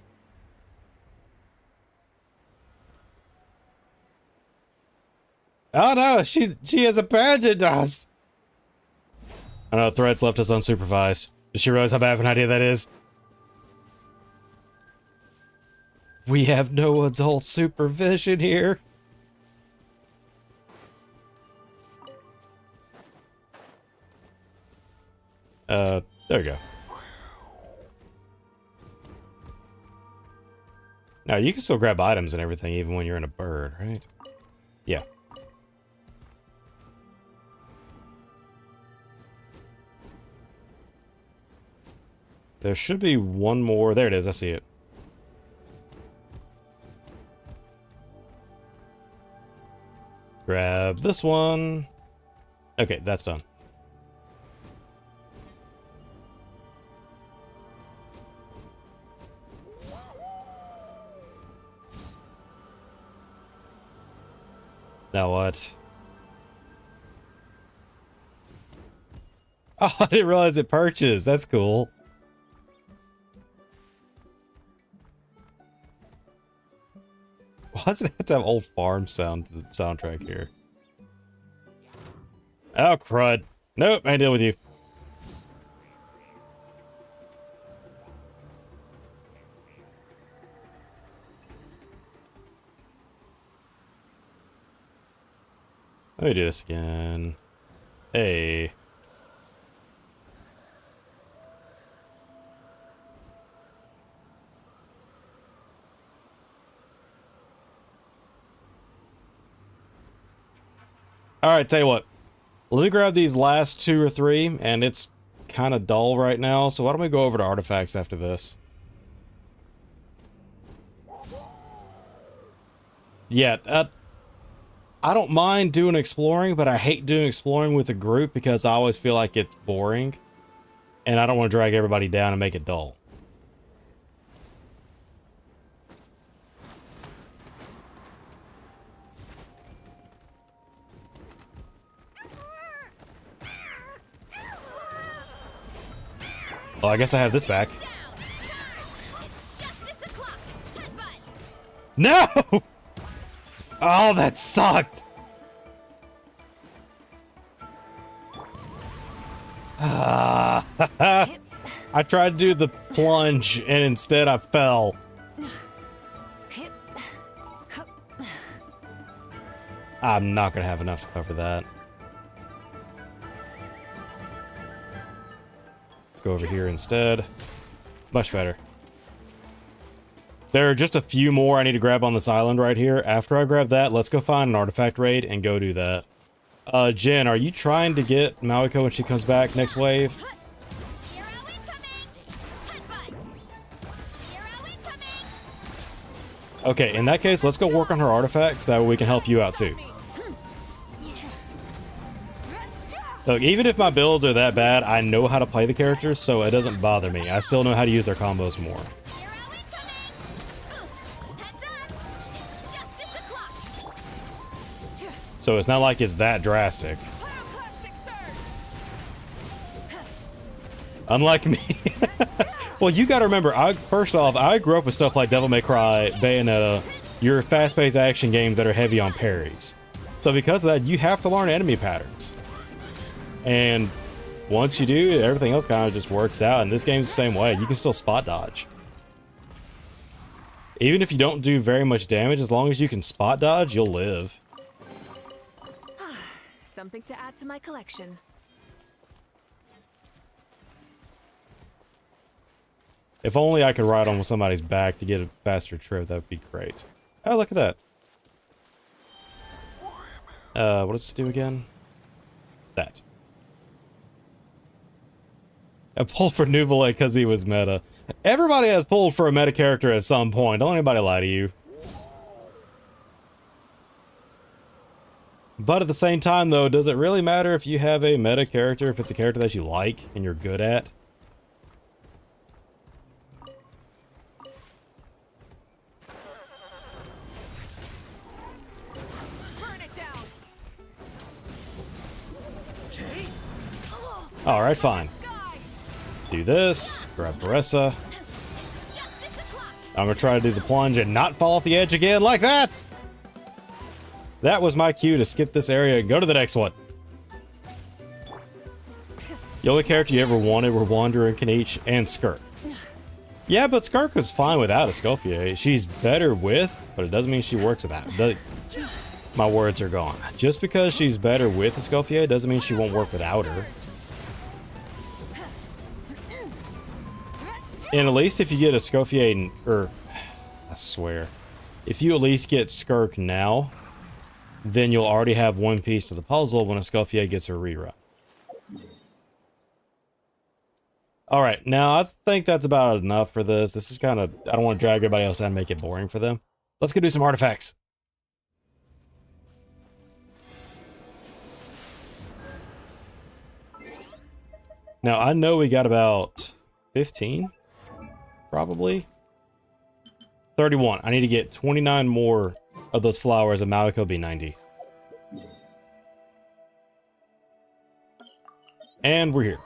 Oh no, she has abandoned us. I know Threads left us unsupervised. Does she realize how bad of an idea that is? We have no adult supervision here. There we go. Now you can still grab items and everything even when you're in a bird, right? Yeah. There should be one more. There it is. I see it. Grab this one. Okay, that's done. Now what? Oh, I didn't realize it purchased. That's cool. Why does it have to have old farm sound to the soundtrack here? Oh, crud. Nope, I ain't deal with you. Let me do this again. Hey. Alright, tell you what. Let me grab these last 2 or 3, and it's kind of dull right now, so why don't we go over to artifacts after this? Yeah, I don't mind doing exploring, but I hate doing exploring with a group because I always feel like it's boring, and I don't want to drag everybody down and make it dull. Well, I guess I have this back. No! Oh, that sucked! I tried to do the plunge, and instead I fell. I'm not gonna have enough to cover that. Let's go over here instead. Much better. There are just a few more I need to grab on this island right here. After I grab that, let's go find an artifact raid and go do that. Jen, are you trying to get Maliko when she comes back next wave? Okay, in that case, let's go work on her artifacts. That way we can help you out too. Look, even if my builds are that bad, I know how to play the characters, so it doesn't bother me. I still know how to use their combos more. So it's not like it's that drastic. Pyroclastic surge. Unlike me. Well, you gotta remember, first off, I grew up with stuff like Devil May Cry, Bayonetta, your fast-paced action games that are heavy on parries. So because of that, you have to learn enemy patterns. And once you do, everything else kind of just works out. And this game's the same way. You can still spot dodge. Even if you don't do very much damage, as long as you can spot dodge, you'll live. Something to add to my collection. If only I could ride on somebody's back to get a faster trip, that would be great. Oh, look at that. What does this do again? That. I pulled for Nuvele because he was meta. Everybody has pulled for a meta character at some point. Don't anybody lie to you. But at the same time, though, does it really matter if you have a meta character, if it's a character that you like and you're good at? Burn it down. Okay. Alright, fine. Sky. Do this. Grab Caressa. Justice o'clock. I'm gonna try to do the plunge and not fall off the edge again like that! That was my cue to skip this area and go to the next one. The only character you ever wanted were Wander and Kaniche and Skirk. Yeah, but Skirk was fine without Escoffier. She's better with, but it doesn't mean she works without. My words are gone. Just because she's better with Escoffier doesn't mean she won't work without her. And at least if you get Escoffier, I swear, if you at least get Skirk now, then you'll already have one piece to the puzzle when Escoffier gets her rerun. Alright, now I think that's about enough for this. This is kind of, I don't want to drag everybody else down and make it boring for them. Let's go do some artifacts. Now, I know we got about 15, probably. 31. I need to get 29 more of those flowers, and Malika will be 90. And we're here.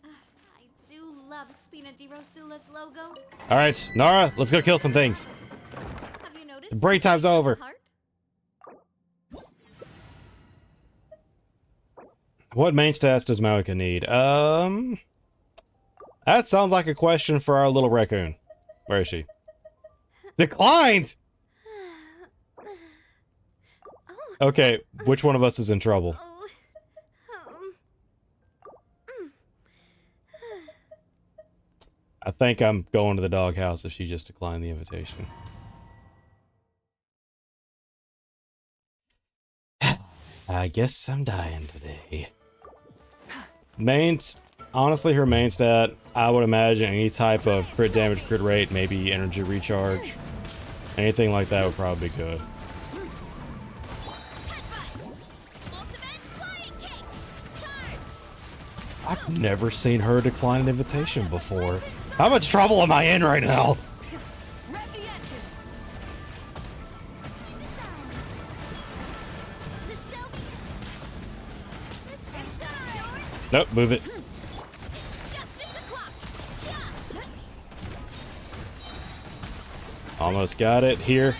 I do love Spina di Rosula's logo. All right, Nara, let's go kill some things. Have you noticed? The break time's over. Heart? What main stats does Malika need? That sounds like a question for our little raccoon. Where is she? Declined! Okay, which one of us is in trouble? Oh, I think I'm going to the doghouse if she just declined the invitation. I guess I'm dying today. Honestly, her main stat, I would imagine any type of crit damage, crit rate, maybe energy recharge. Anything like that would probably be good. I've never seen her decline an invitation before. How much trouble am I in right now? Rev the engines. the show. It's time. Nope, move it. Justice o'clock. Almost got it here.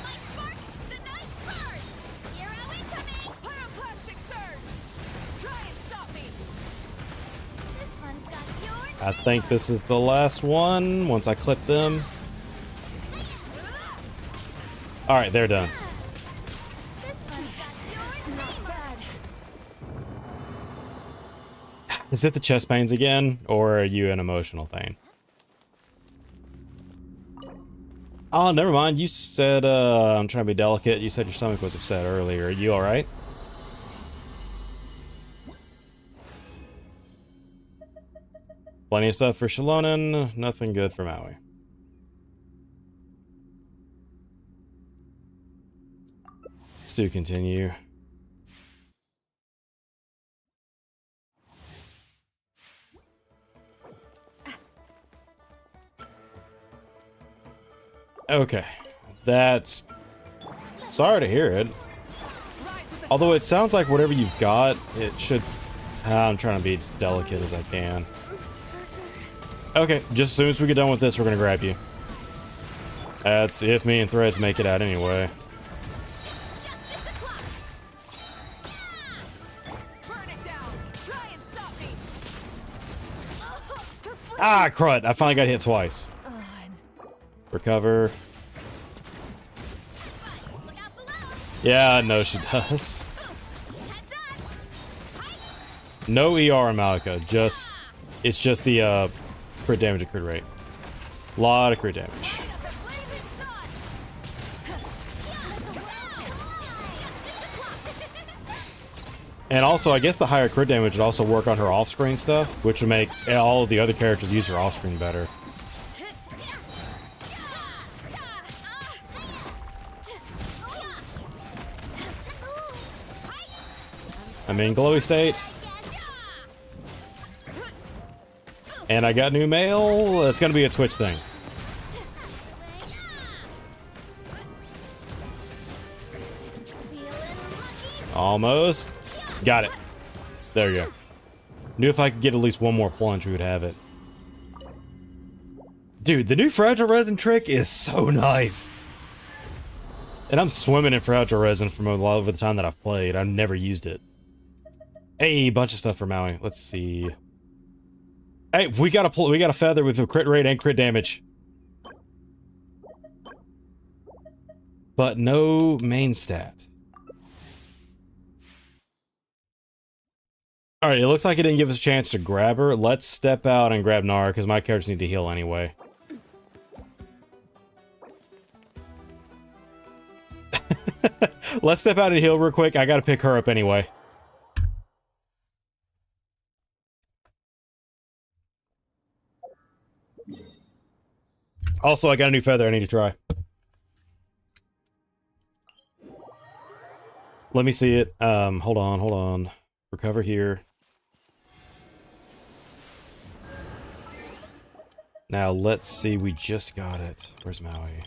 The night burns. Hero incoming. Pyroclastic surge. Try and stop me. This one's got yours. I think this is the last one once I clip them. All right, they're done. This one's got yours. Not bad. Is it the chest pains again, or are you an emotional thing? Oh, never mind. You said, I'm trying to be delicate. You said your stomach was upset earlier. Are you alright? Plenty of stuff for Shalonen. Nothing good for Maui. Let's do continue. Okay. That's... Sorry to hear it. Although it sounds like whatever you've got, it should... I'm trying to be as delicate as I can. Okay, just as soon as we get done with this, we're gonna grab you. That's if me and Threads make it out anyway. Ah, crud! I finally got hit twice. Recover. Yeah, I know she does. No ER in Malika, just... It's just the, crit damage and crit rate. Lot of crit damage. And also, I guess the higher crit damage would also work on her off-screen stuff, which would make all of the other characters use her off-screen better. I mean, glowy state. And I got new mail. It's gonna be a Twitch thing. Almost. Got it. There you go. Knew if I could get at least one more plunge, we would have it. Dude, the new fragile resin trick is so nice. And I'm swimming in fragile resin from a lot of the time that I've played. I've never used it. Hey, bunch of stuff for Maui. Let's see. Hey, we got a feather with a crit rate and crit damage. But no main stat. Alright, it looks like it didn't give us a chance to grab her. Let's step out and grab Nara, because my characters need to heal anyway. Let's step out and heal real quick. I gotta pick her up anyway. Also, I got a new feather I need to try. Let me see it. Hold on. Recover here. Now, let's see. We just got it. Where's Maui?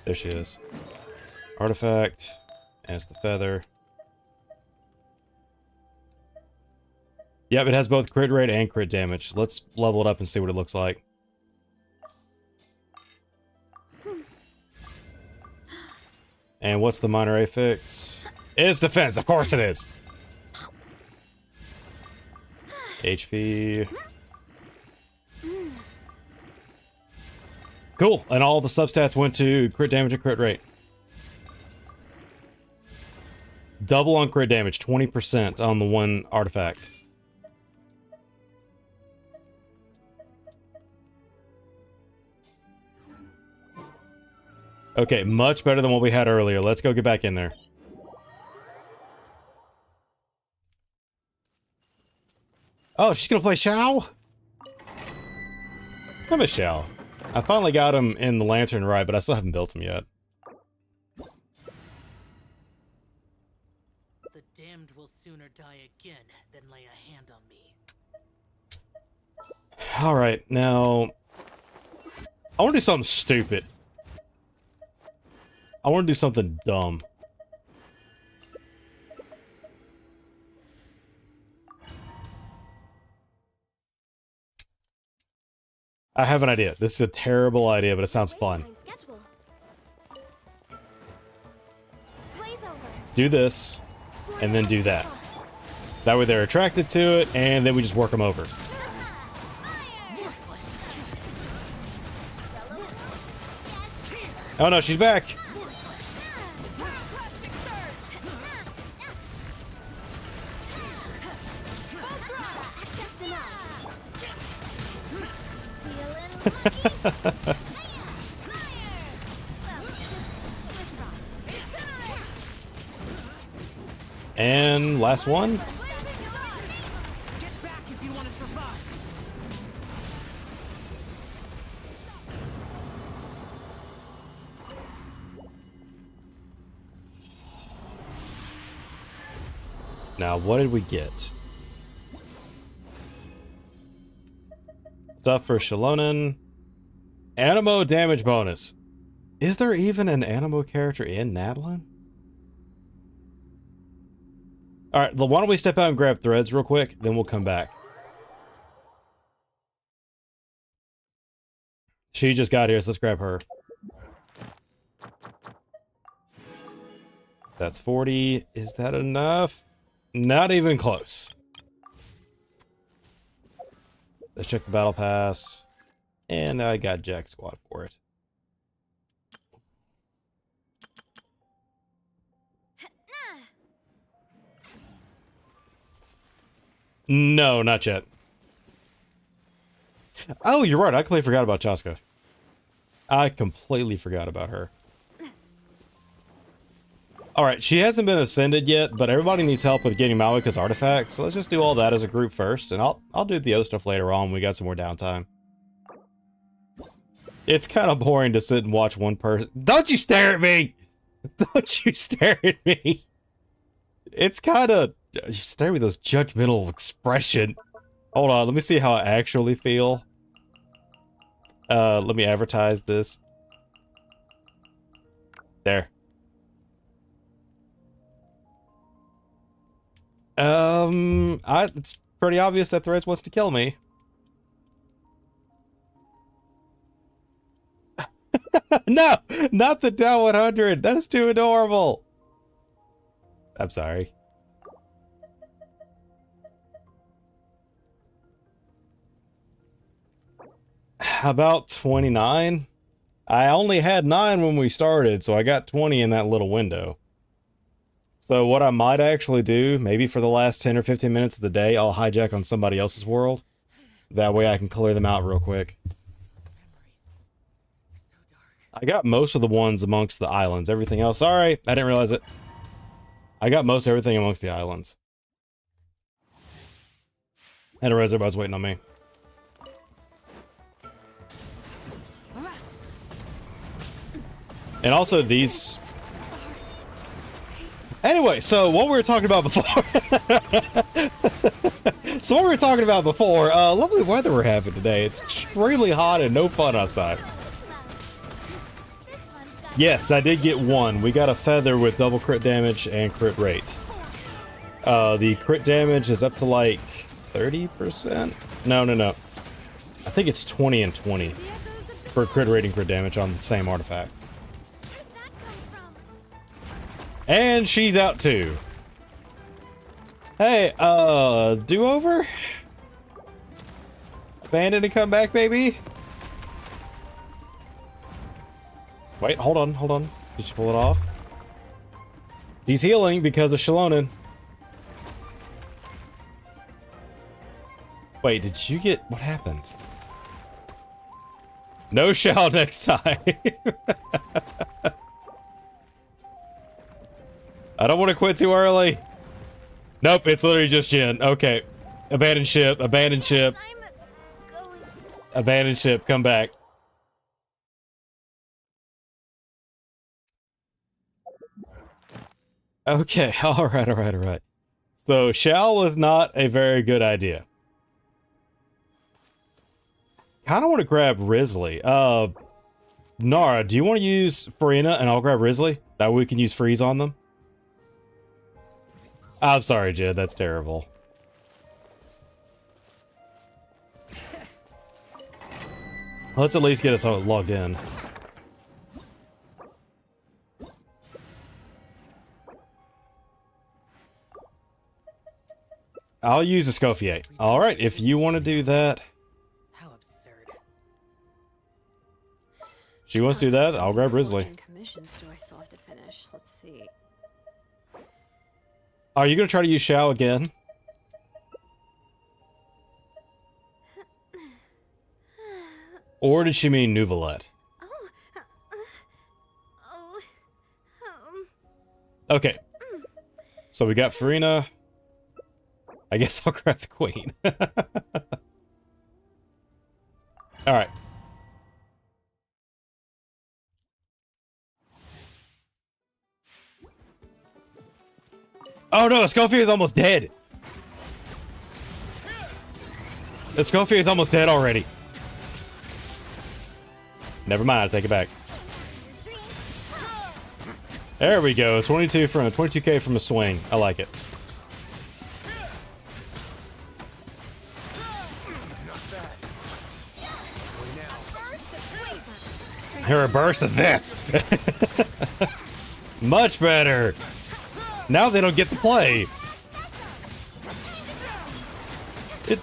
There she is. Artifact. And it's the feather. Yep, it has both crit rate and crit damage. Let's level it up and see what it looks like. And what's the minor affix? It's defense, of course it is. HP. Cool, and all the substats went to crit damage and crit rate. Double on crit damage, 20% on the one artifact. Okay, much better than what we had earlier. Let's go get back in there. Oh, she's gonna play Xiao? I miss Xiao. I finally got him in the lantern right, but I still haven't built him yet. The damned will sooner die again than lay a hand on me. Alright, now... I want to do something stupid. I want to do something dumb. I have an idea. This is a terrible idea, but it sounds fun. Let's do this, and then do that. That way they're attracted to it, and then we just work them over. Oh no, she's back! And last one. Get back if you want to survive. Now, what did we get? Stuff for Shalonen. Animo damage bonus. Is there even an animo character in Nadlin? Alright, why don't we step out and grab threads real quick, then we'll come back. She just got here, so let's grab her. That's 40. Is that enough? Not even close. Let's check the battle pass. And I got Jack Squad for it. No, not yet. Oh, you're right. I completely forgot about Chaska. I completely forgot about her. Alright, she hasn't been ascended yet, but everybody needs help with getting Malika's artifacts, so let's just do all that as a group first, and I'll do the other stuff later on when we got some more downtime. It's kind of boring to sit and watch one person. Don't you stare at me! Don't you stare at me! It's kind of... You stare with this judgmental expression. Hold on, let me see how I actually feel. Let me advertise this. There. It's pretty obvious that Threads wants to kill me. No! Not the down 100! That is too adorable! I'm sorry. How about 29? I only had 9 when we started, so I got 20 in that little window. So what I might actually do, maybe for the last 10 or 15 minutes of the day, I'll hijack on somebody else's world. That way I can clear them out real quick. I got most of the ones amongst the islands. Everything else, sorry, I didn't realize it. I got most everything amongst the islands. I didn't realize everybody's waiting on me. And also these... Anyway, so what we were talking about before... lovely weather we're having today. It's extremely hot and no fun outside. Yes, I did get 1. We got a feather with double crit damage and crit rate. The crit damage is up to like 30%? No. I think it's 20 and 20 for crit rate and crit damage on the same artifact. And she's out too. Hey, do-over? Abandon and come back, baby? Wait, hold on. Did you pull it off? He's healing because of Shalonin. Wait, did you get... What happened? No shall next time. I don't want to quit too early. Nope, it's literally just Jin. Okay. Abandon ship, abandon ship. Abandon ship, come back. Okay, alright. So, Shao was not a very good idea. Kinda want to grab Risley. Nara, do you want to use Farina and I'll grab Risley? That way we can use freeze on them? I'm sorry, Jed, that's terrible. Let's at least get us logged in. I'll use a Scofier. Alright, if you want to do that. How absurd. She wants to do that, I'll grab Risley. Commissions do I still have to finish? Let's see. Are you going to try to use Shao again? Or did she mean Nouvelette? Okay. So we got Farina. I guess I'll grab the queen. Alright. Oh no, Scofier is almost dead. The Scofier is almost dead already. Never mind, I'll take it back. There we go. 22K from a swing. I like it. Here, a burst of this. Much better. Now they don't get to play.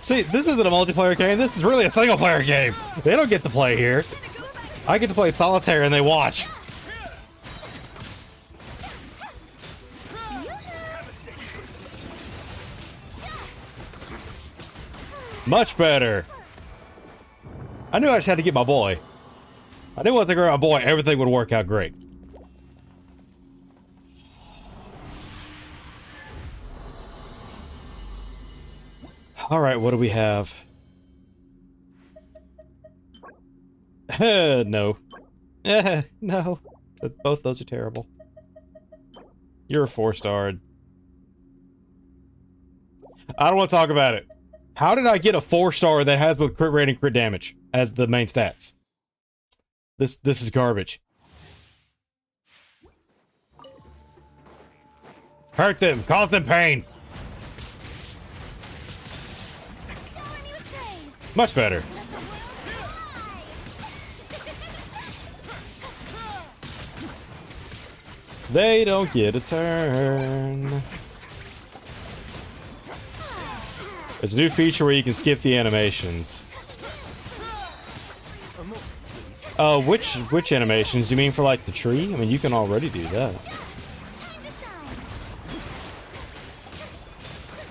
See, this isn't a multiplayer game. This is really a single player game. They don't get to play here. I get to play solitaire and they watch. Much better. I knew I just had to get my boy. I knew once I got my boy, everything would work out great. All right, what do we have? No. No. Both those are terrible. You're a 4-starred. I don't want to talk about it. How did I get a 4-star that has both crit rate and crit damage as the main stats? This is garbage. Hurt them, cause them pain. Much better. They don't get a turn. There's a new feature where you can skip the animations. Which animations? You mean for like the tree? I mean, you can already do that.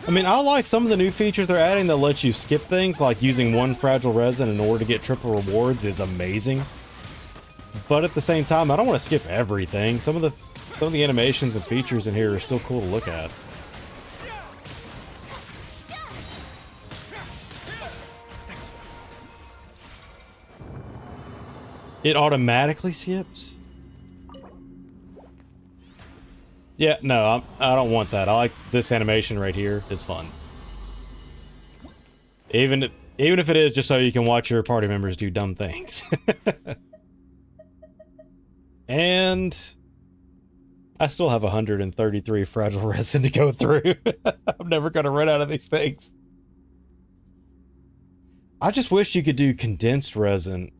I mean, I like some of the new features they're adding that let you skip things, like using one fragile resin in order to get triple rewards is amazing. But at the same time, I don't want to skip everything. Some of the animations and features in here are still cool to look at. It automatically skips? Yeah, no, I don't want that. I like this animation right here. It's fun. Even if it is just so you can watch your party members do dumb things. And I still have 133 fragile resin to go through. I'm never gonna run out of these things. I just wish you could do condensed resin.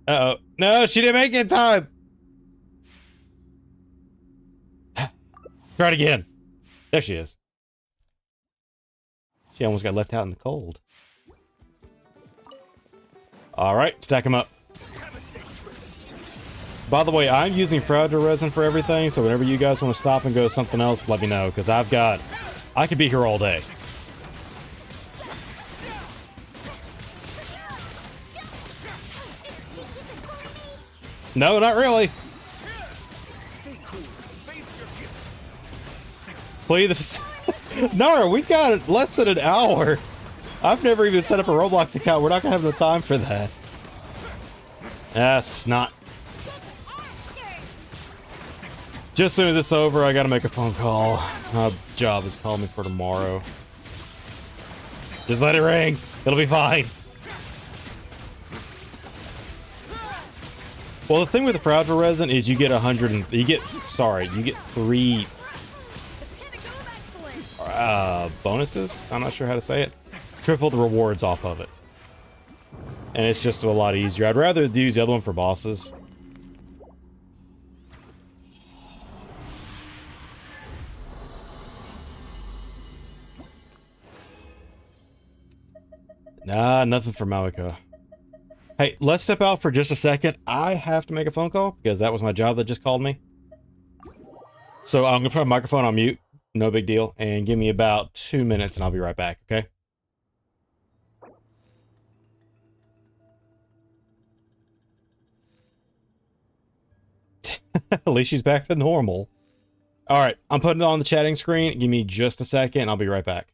Uh-oh. No, she didn't make it in time! Try it again. There she is. She almost got left out in the cold. Alright, stack them up. By the way, I'm using fragile resin for everything, so whenever you guys want to stop and go to something else, let me know, because I could be here all day. No, not really. Flee the Nara, we've got less than an hour. I've never even set up a Roblox account. We're not gonna have the time for that. Ah, snot. Just as soon as it's over, I gotta make a phone call. My job is calling me for tomorrow. Just let it ring. It'll be fine. Well, the thing with the fragile resin is you get 3 bonuses. I'm not sure how to say it. Triple the rewards off of it. And it's just a lot easier. I'd rather use the other one for bosses. Nah, nothing for Malika. Hey, let's step out for just a second. I have to make a phone call because that was my job that just called me. So I'm gonna put my microphone on mute. No big deal. And give me about 2 minutes and I'll be right back, okay? At least she's back to normal. All right, I'm putting it on the chatting screen. Give me just a second. I'll be right back.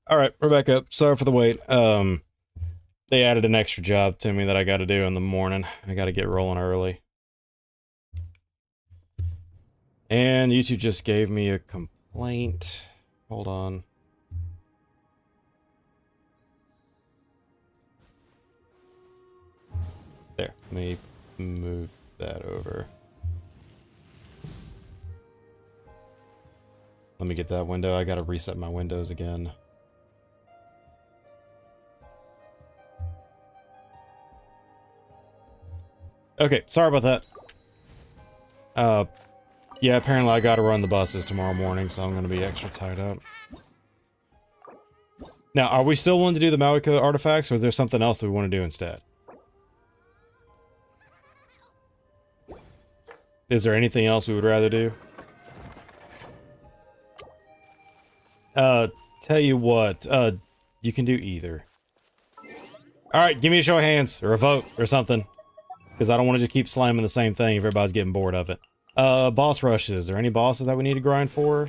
All right, we're back up. Sorry for the wait. They added an extra job to me that I got to do in the morning. I got to get rolling early. And YouTube just gave me a complaint. Hold on. There, let me move that over. Let me get that window. I gotta reset my windows again. Okay, sorry about that. Yeah, apparently I gotta run the buses tomorrow morning, so I'm gonna be extra tied up. Now, are we still wanting to do the Malika artifacts, or is there something else that we want to do instead? Is there anything else we would rather do? Tell you what, you can do either. Alright, give me a show of hands, or a vote, or something. Because I don't want to just keep slamming the same thing if everybody's getting bored of it. Boss rushes. Is there any bosses that we need to grind for?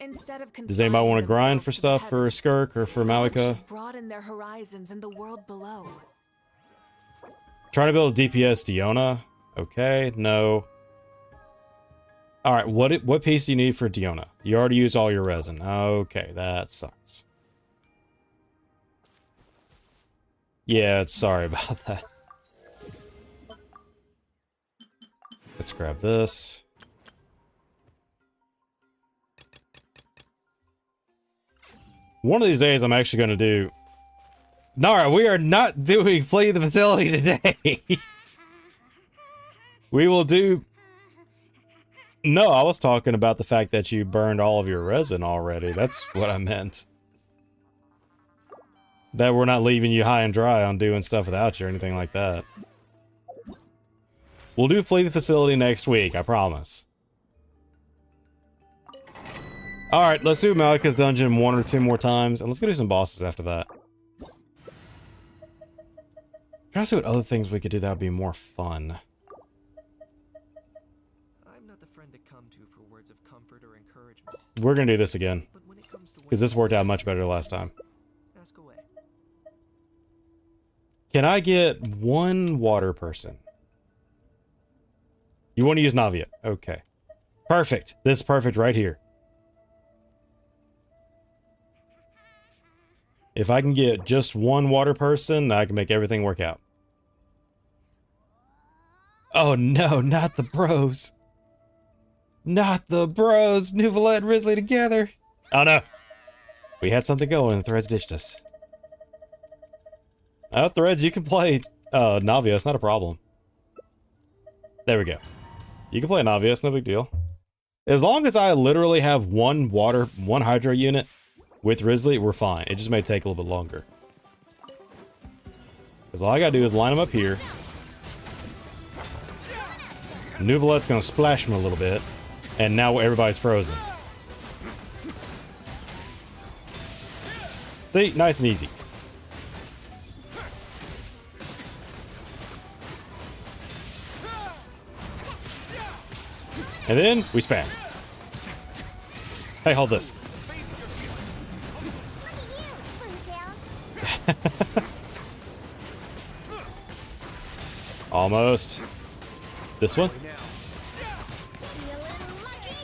Instead of Does anybody want to grind for themselves to stuff the for Skirk or for heavens, Malika? should broaden their horizons in the world below. Trying to build a DPS Diona? Okay, no. Alright, what piece do you need for Diona? You already used all your resin. Okay, that sucks. Yeah, sorry about that. Let's grab this. One of these days I'm actually going to do... Nara, we are not doing Flee the Facility today. We will do... No, I was talking about the fact that you burned all of your resin already. That's what I meant. That we're not leaving you high and dry on doing stuff without you or anything like that. We'll do Flee the Facility next week, I promise. Alright, let's do Malika's Dungeon 1 or 2 more times, and let's go do some bosses after that. Try to see what other things we could do that would be more fun. I'm not the friend to come to for words of comfort or encouragement. We're gonna do this again, But when it comes to because this worked out much better last time. ask away. Can I get one water person? You want to use Navia? Okay. Perfect. This is perfect right here. If I can get just one water person, I can make everything work out. Oh no, not the bros. Not the bros. Nuvolette and Risley together. Oh no. We had something going and Threads ditched us. Oh, Threads, you can play Navia. It's not a problem. There we go. You can play Navia. It's no big deal. As long as I literally have one Hydra unit with Risley, we're fine. It just may take a little bit longer. Because all I gotta do is line them up here. Nuvolette's gonna splash them a little bit. And now everybody's frozen. See? Nice and easy. And then we spam. Hey, hold this. Almost. This one?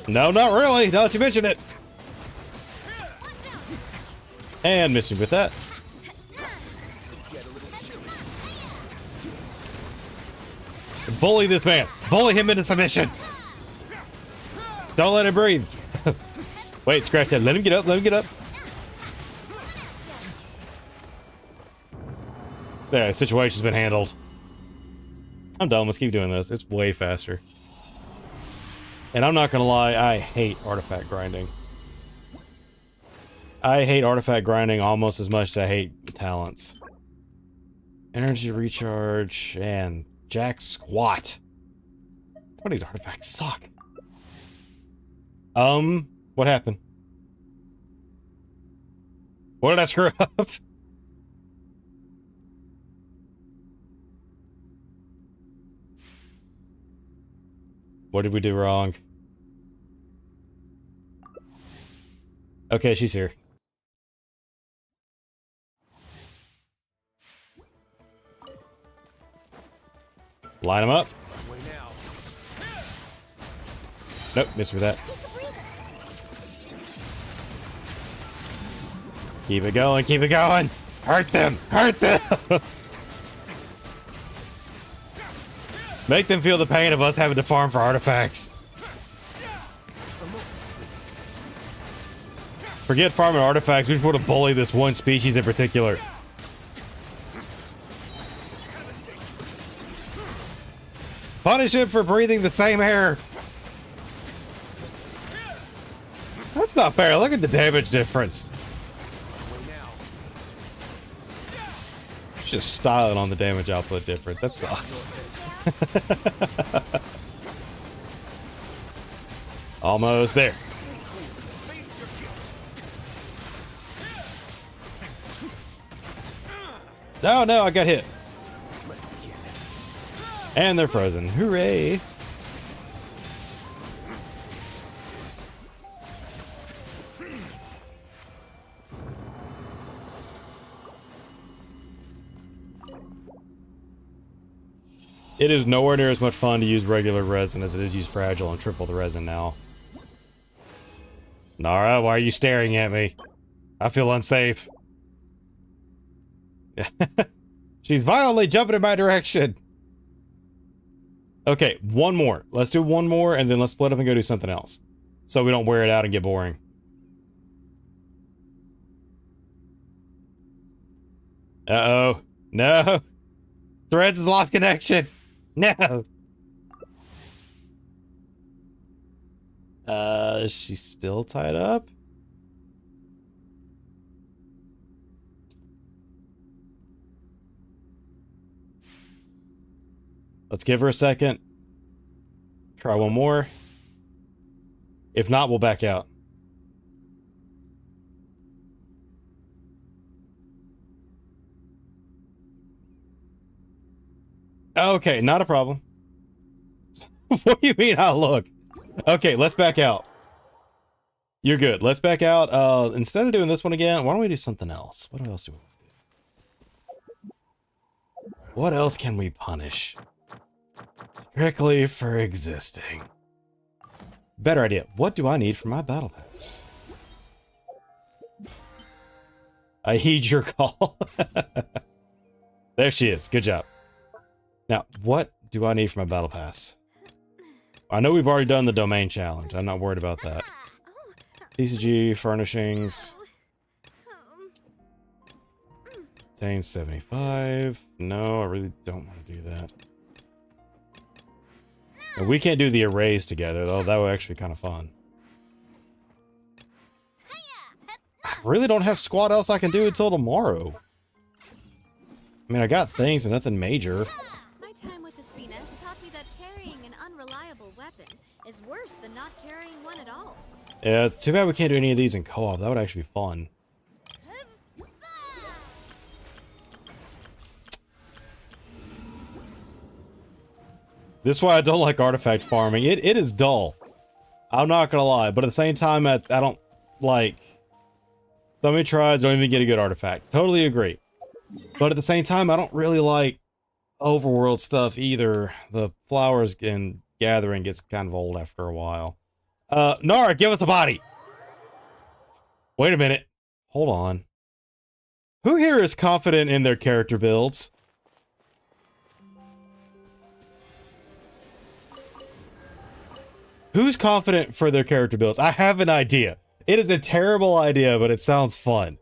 No, not really. Now that you mention it. And missed me with that. Bully this man. Bully him into submission. Don't let him breathe. Wait, scratch that. Let him get up. Let him get up. There, the situation's been handled. I'm done. Let's keep doing this. It's way faster. And I'm not gonna lie, I hate artifact grinding. I hate artifact grinding almost as much as I hate talents. Energy recharge and jack squat. What of these artifacts suck? What happened? What did I screw up? What did we do wrong? Okay, she's here. Line them up. Nope, missed with that. Keep it going, keep it going! Hurt them! Hurt them! Make them feel the pain of us having to farm for artifacts. Forget farming artifacts, we just want to bully this one species in particular. Punish him for breathing the same air! That's not fair, look at the damage difference. Just styling on the damage output different. That sucks. Almost there. No, no, I got hit. And they're frozen. Hooray. It is nowhere near as much fun to use regular resin as it is use fragile and triple the resin now. Nara, why are you staring at me? I feel unsafe. She's violently jumping in my direction. Okay, one more. Let's do one more and then let's split up and go do something else. So we don't wear it out and get boring. Uh-oh. No. Threads has lost connection. No. Is she still tied up? Let's give her a second. Try one more. If not, we'll back out. Okay, not a problem. What do you mean I look? Okay, let's back out. You're good. Let's back out. Instead of doing this one again, why don't we do something else? What else do we do? What else can we punish? Strictly for existing. Better idea. What do I need for my battle pass? I heed your call. There she is. Good job. Now, what do I need for my battle pass? I know we've already done the domain challenge. I'm not worried about that. TCG, furnishings. Obtain 75. No, I really don't want to do that. And we can't do the arrays together, though. That would actually be kind of fun. I really don't have squat else I can do until tomorrow. I mean, I got things, but nothing major. My time with the Sphinx taught me that carrying an unreliable weapon is worse than not carrying one at all. Yeah, too bad we can't do any of these in co-op. That would actually be fun. This is why I don't like artifact farming. It is dull. I'm not gonna lie, but at the same time, I don't like... So many tries, don't even get a good artifact. Totally agree. But at the same time, I don't really like overworld stuff either. The flowers and gathering gets kind of old after a while. Nara, give us a body! Wait a minute. Hold on. Who here is confident in their character builds? Who's confident for their character builds? I have an idea. It is a terrible idea, but it sounds fun.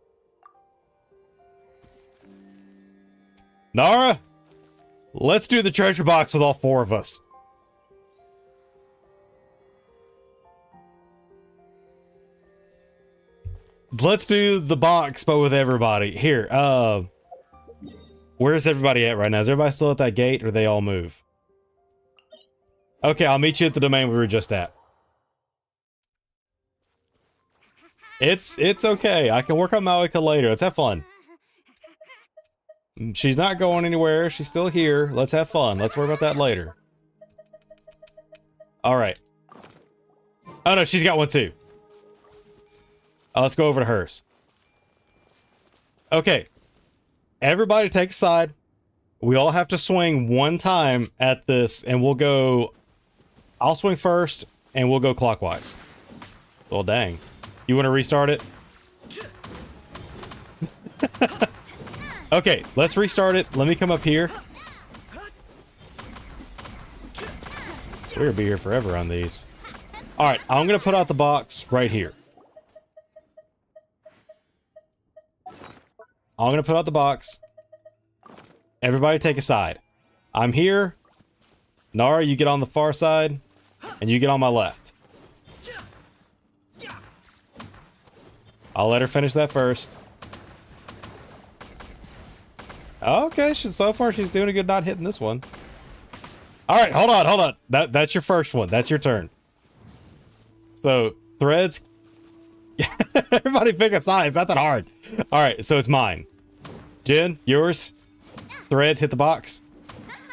Nara, let's do the treasure box with all four of us. Let's do the box, but with everybody. Here, where's everybody at right now? Is everybody still at that gate, or they all move? Okay, I'll meet you at the domain we were just at. It's okay. I can work on Malika later. Let's have fun. She's not going anywhere. She's still here. Let's have fun. Let's worry about that later. Alright. Oh no, she's got one too. Let's go over to hers. Okay. Everybody take a side. We all have to swing one time at this, and we'll go... I'll swing first, and we'll go clockwise. Well, dang. You want to restart it? Okay, let's restart it. Let me come up here. We're gonna be here forever on these. Alright, I'm gonna put out the box right here. I'm gonna put out the box. Everybody take a side. I'm here. Nara, you get on the far side. And you get on my left. I'll let her finish that first. Okay, so far she's doing a good not hitting this one. Alright, hold on. That's your first one. That's your turn. So, threads. Everybody pick a side. It's not that hard. Alright, so it's mine. Jen, yours. Threads, hit the box.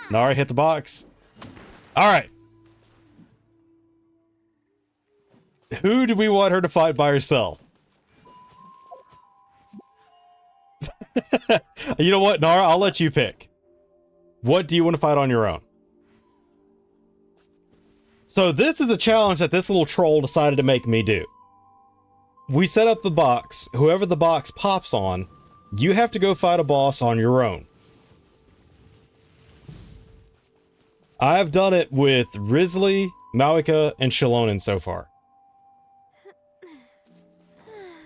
Nara, hit the box. Alright. Who do we want her to fight by herself? You know what, Nara? I'll let you pick. What do you want to fight on your own? So this is a challenge that this little troll decided to make me do. We set up the box. Whoever the box pops on, you have to go fight a boss on your own. I have done it with Risley, Malika, and Shalonen so far.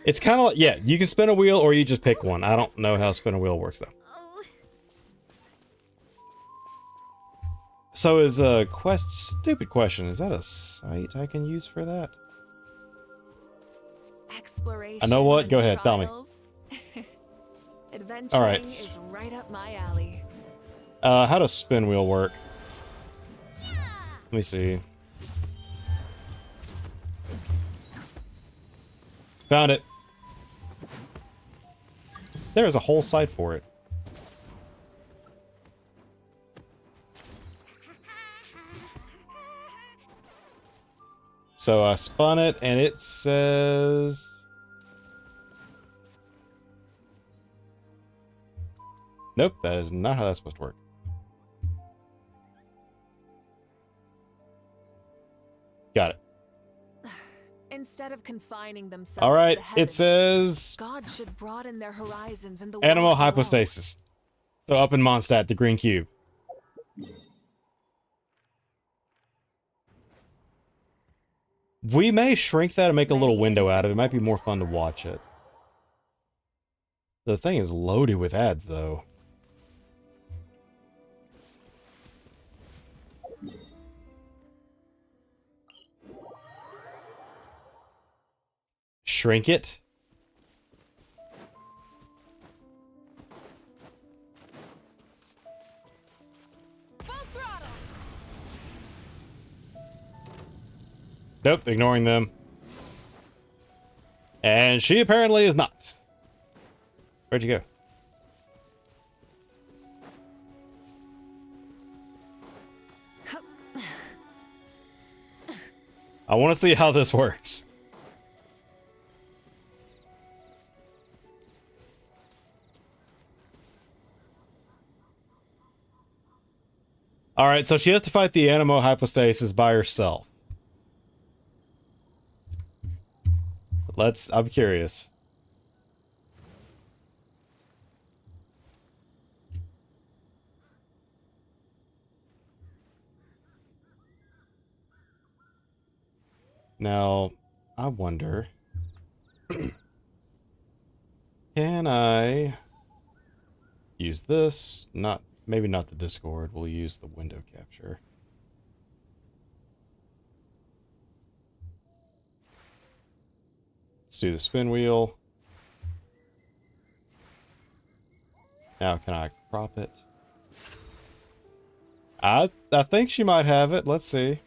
It's kind of like, yeah, you can spin a wheel or you just pick one. I don't know how spin a wheel works, though. Oh. So is a stupid question. Is that a site I can use for that? Exploration. I know what? and Go ahead, tell me. trials. Adventuring All right. is right up my alley. How does spin wheel work? Let me see. Found it. There's a whole site for it. So I spun it and it says... Nope, that is not how that's supposed to work. Got it. Instead of confining themselves All right, to the it heavens, says God should broaden their horizons in the animal world below. hypostasis. So up in Mondstadt, the green cube. We may shrink that and make a little window out of it. It might be more fun to watch it. The thing is loaded with ads, though. Shrink it. Full throttle. Nope, ignoring them. And she apparently is not. Where'd you go? I want to see how this works. Alright, so she has to fight the Animo Hypostasis by herself. I'm curious. Now, I wonder, can I use this? Maybe not the Discord. We'll use the window capture. Let's do the spin wheel. Now, can I crop it? I think she might have it. Let's see.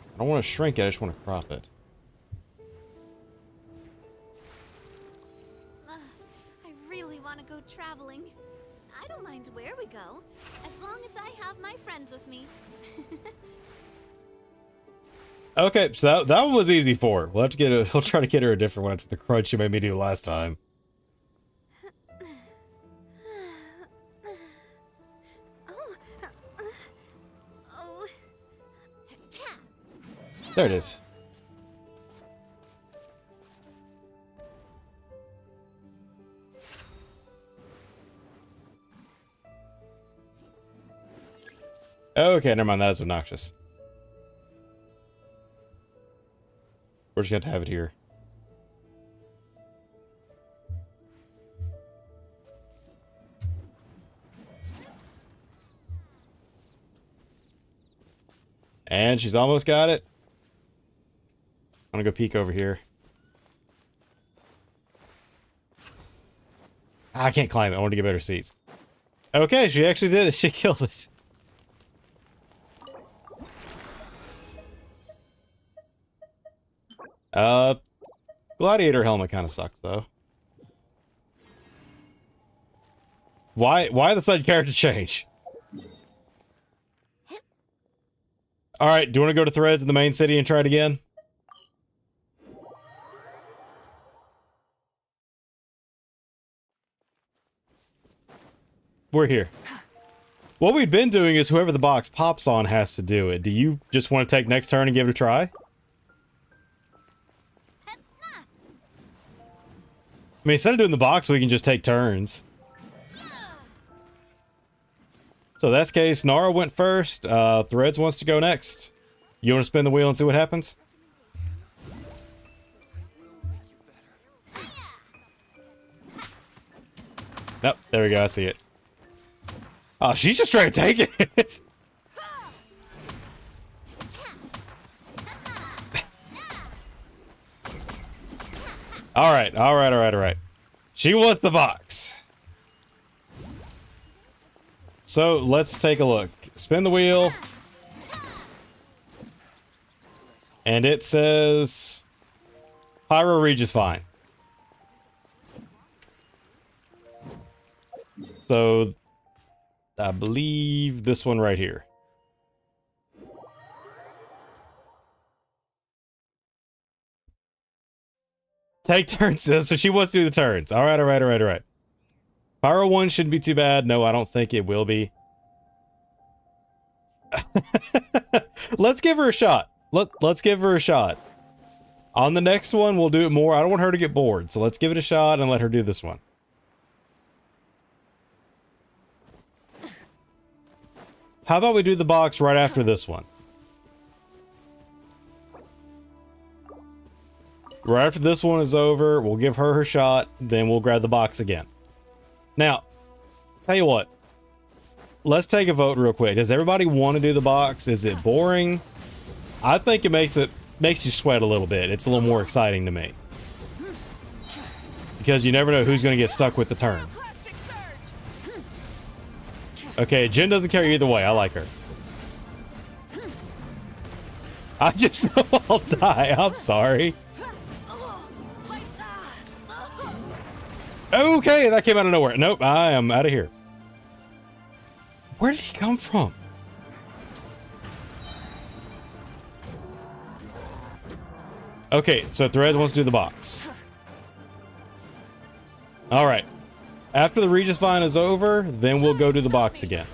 I don't want to shrink it, I just want to crop it. I really want to go traveling. I don't mind where we go, as long as I have my friends with me. Okay, so that one was easy for her. We'll try to get her a different one after the crunch she made me do last time. Oh. There it is. Okay, never mind. That is obnoxious. We're just going to have it here. And she's almost got it. I'm going to go peek over here. I can't climb it. I want to get better seats. Okay, she actually did it. She killed it. Gladiator helmet kind of sucks, though. Why the side character change? Alright, do you want to go to Threads in the main city and try it again? We're here. What we've been doing is whoever the box pops on has to do it. Do you just want to take next turn and give it a try? I mean, instead of doing the box, we can just take turns. So that's case, Nara went first. Threads wants to go next. You want to spin the wheel and see what happens? Nope, there we go, I see it. Oh, she's just trying to take it. Alright. She wants the box. So, let's take a look. Spin the wheel. And it says... Pyro Reach is fine. So, I believe this one right here. Take turns, so she wants to do the turns. Alright. Pyro 1 shouldn't be too bad. No, I don't think it will be. Let's give her a shot. Let's give her a shot. On the next one, we'll do it more. I don't want her to get bored, so let's give it a shot and let her do this one. How about we do the box right after this one? Right after this one is over, we'll give her her shot, then we'll grab the box again. Now, tell you what. Let's take a vote real quick. Does everybody want to do the box? Is it boring? I think it makes you sweat a little bit. It's a little more exciting to me. Because you never know who's going to get stuck with the turn. Okay, Jen doesn't care either way. I like her. I just know I'll die. I'm sorry. Okay, that came out of nowhere. Nope, I am out of here. Where did he come from? Okay, so Threads wants to do the box. Alright. After the Regis Vine is over, then we'll go do the box again.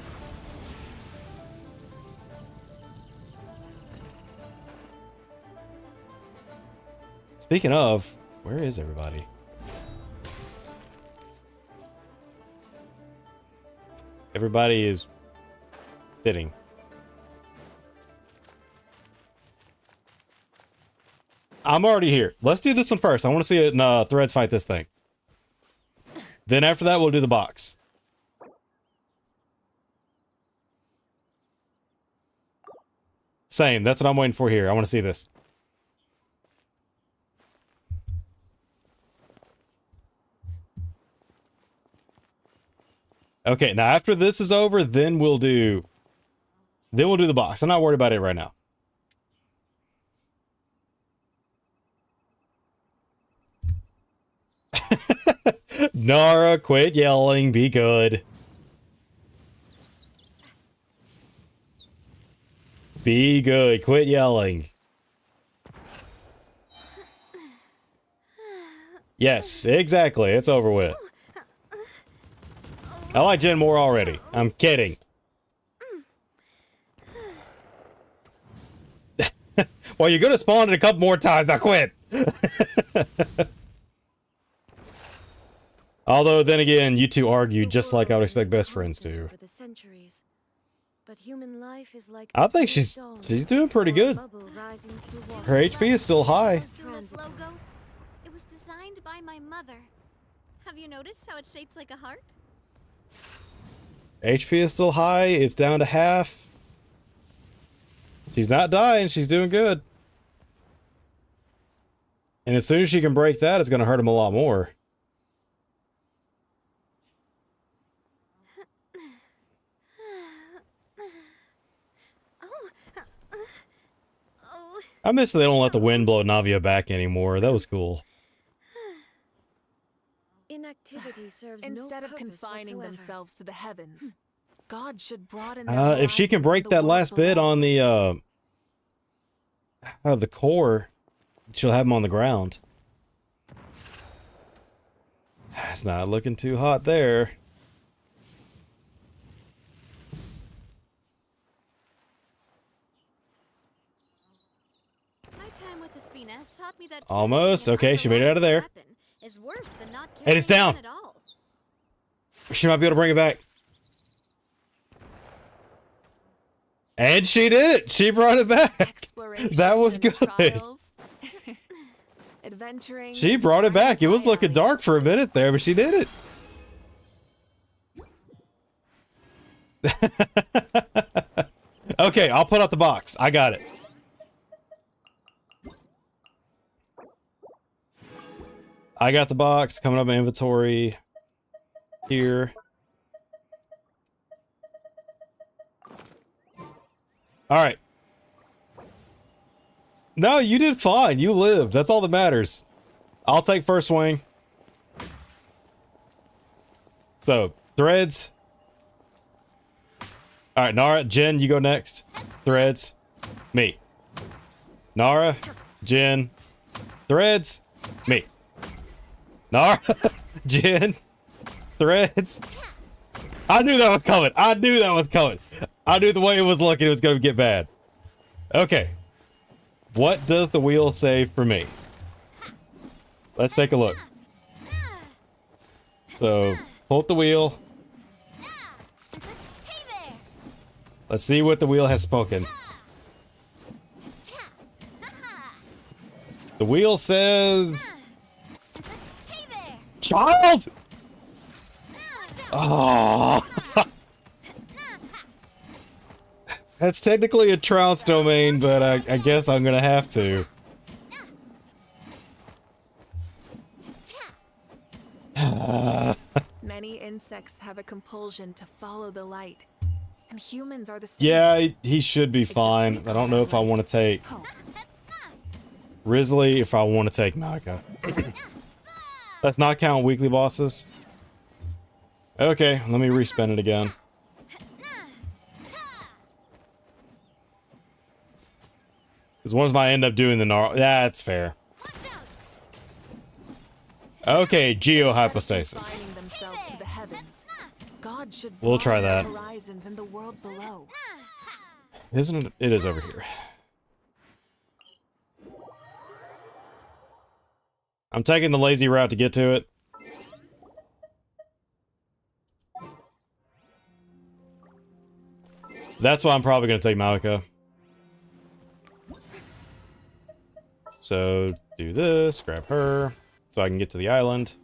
Speaking of, where is everybody? Everybody is sitting. I'm already here. Let's do this one first. I want to see it in Threads fight this thing. Then after that, we'll do the box. Same. That's what I'm waiting for here. I want to see this. Okay, now after this is over, then we'll do the box. I'm not worried about it right now. Nara, quit yelling. Be good. Be good. Quit yelling. Yes, exactly. It's over with. I like Jen more already. I'm kidding. Well, you're gonna spawn it a couple more times. Now quit. Although, then again, you two argue just like I would expect best friends to. For the centuries. But human life is like I think she's doing pretty good. Her HP is still high. Zulus logo. It was designed by my mother. Have you noticed how it's shaped like a heart? HP is still high. It's down to half. She's not dying. She's doing good. And as soon as she can break that, it's going to hurt him a lot more. I miss that they don't let the wind blow Navia back anymore. That was cool. Inactivity serves Instead no of purpose confining whatsoever. themselves to the heavens, God should broaden their If she can horizons break in the that world last bit below. on the core, she'll have him on the ground. It's not looking too hot there. My time with the Spina has taught me that Almost. carrying an Okay, she made it out of there. unreliable weapon is worse than not And it's carrying down. one at all. She might be able to bring it back. And she did it. She brought it back. Explorations That was and good. trials. Adventuring. She brought it back. It was looking dark for a minute there, but she did it. Okay, I'll put out the box. I got it. I got the box coming up in inventory here. All right. No, you did fine. You lived. That's all that matters. I'll take first swing. So, threads. All right, Nara, Jen, you go next. Threads. Me. Nara, Jen. Threads. Me. Nara, Jen. Threads. I knew that was coming. I knew that was coming. I knew the way it was looking, it was going to get bad. Okay. What does the wheel say for me? Let's take a look. So, pull up the wheel. Hey there! Let's see what the wheel has spoken. The wheel says... Hey there! Child! Oh. That's technically a trounce domain, but I guess I'm gonna have to. Many insects have a compulsion to follow the light, and humans are the same. Yeah, he should be fine. I don't know if I want to take Hope. Risley, if I want to take Malika. Let's not count weekly bosses. Okay, let me respin it again. Because once I end up doing the gnarl, that's fair. Okay, geohypostasis. Confining themselves to the heavens, God should We'll try broaden that. their horizons in the world below. Isn't it? It is over here. I'm taking the lazy route to get to it. That's why I'm probably going to take Malika. So, do this, grab her, so I can get to the island.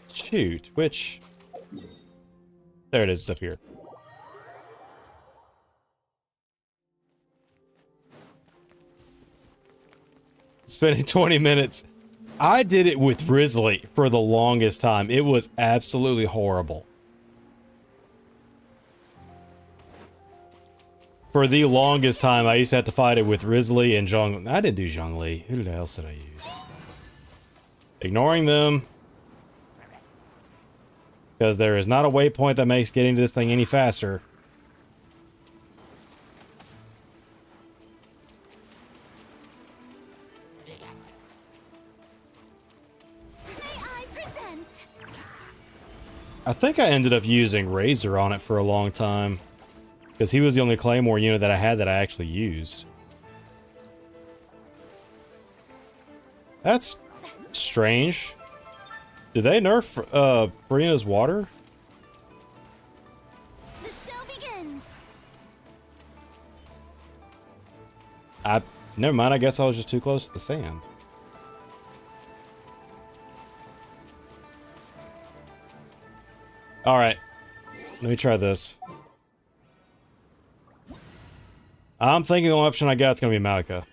Shoot, which... There it is, it's up here. Spending 20 minutes. I did it with Risley for the longest time. It was absolutely horrible. For the longest time, I used to have to fight it with Risley and Zhong. I didn't do Zhongli. Who else did I use? Ignoring them. Because there is not a waypoint that makes getting to this thing any faster. May I present? I think I ended up using Razor on it for a long time. Because he was the only Claymore unit that I had that I actually used. That's strange. Did they nerf Farina's water? The show begins. Never mind, I guess I was just too close to the sand. Alright. Let me try this. I'm thinking the only option I got is gonna be Malika.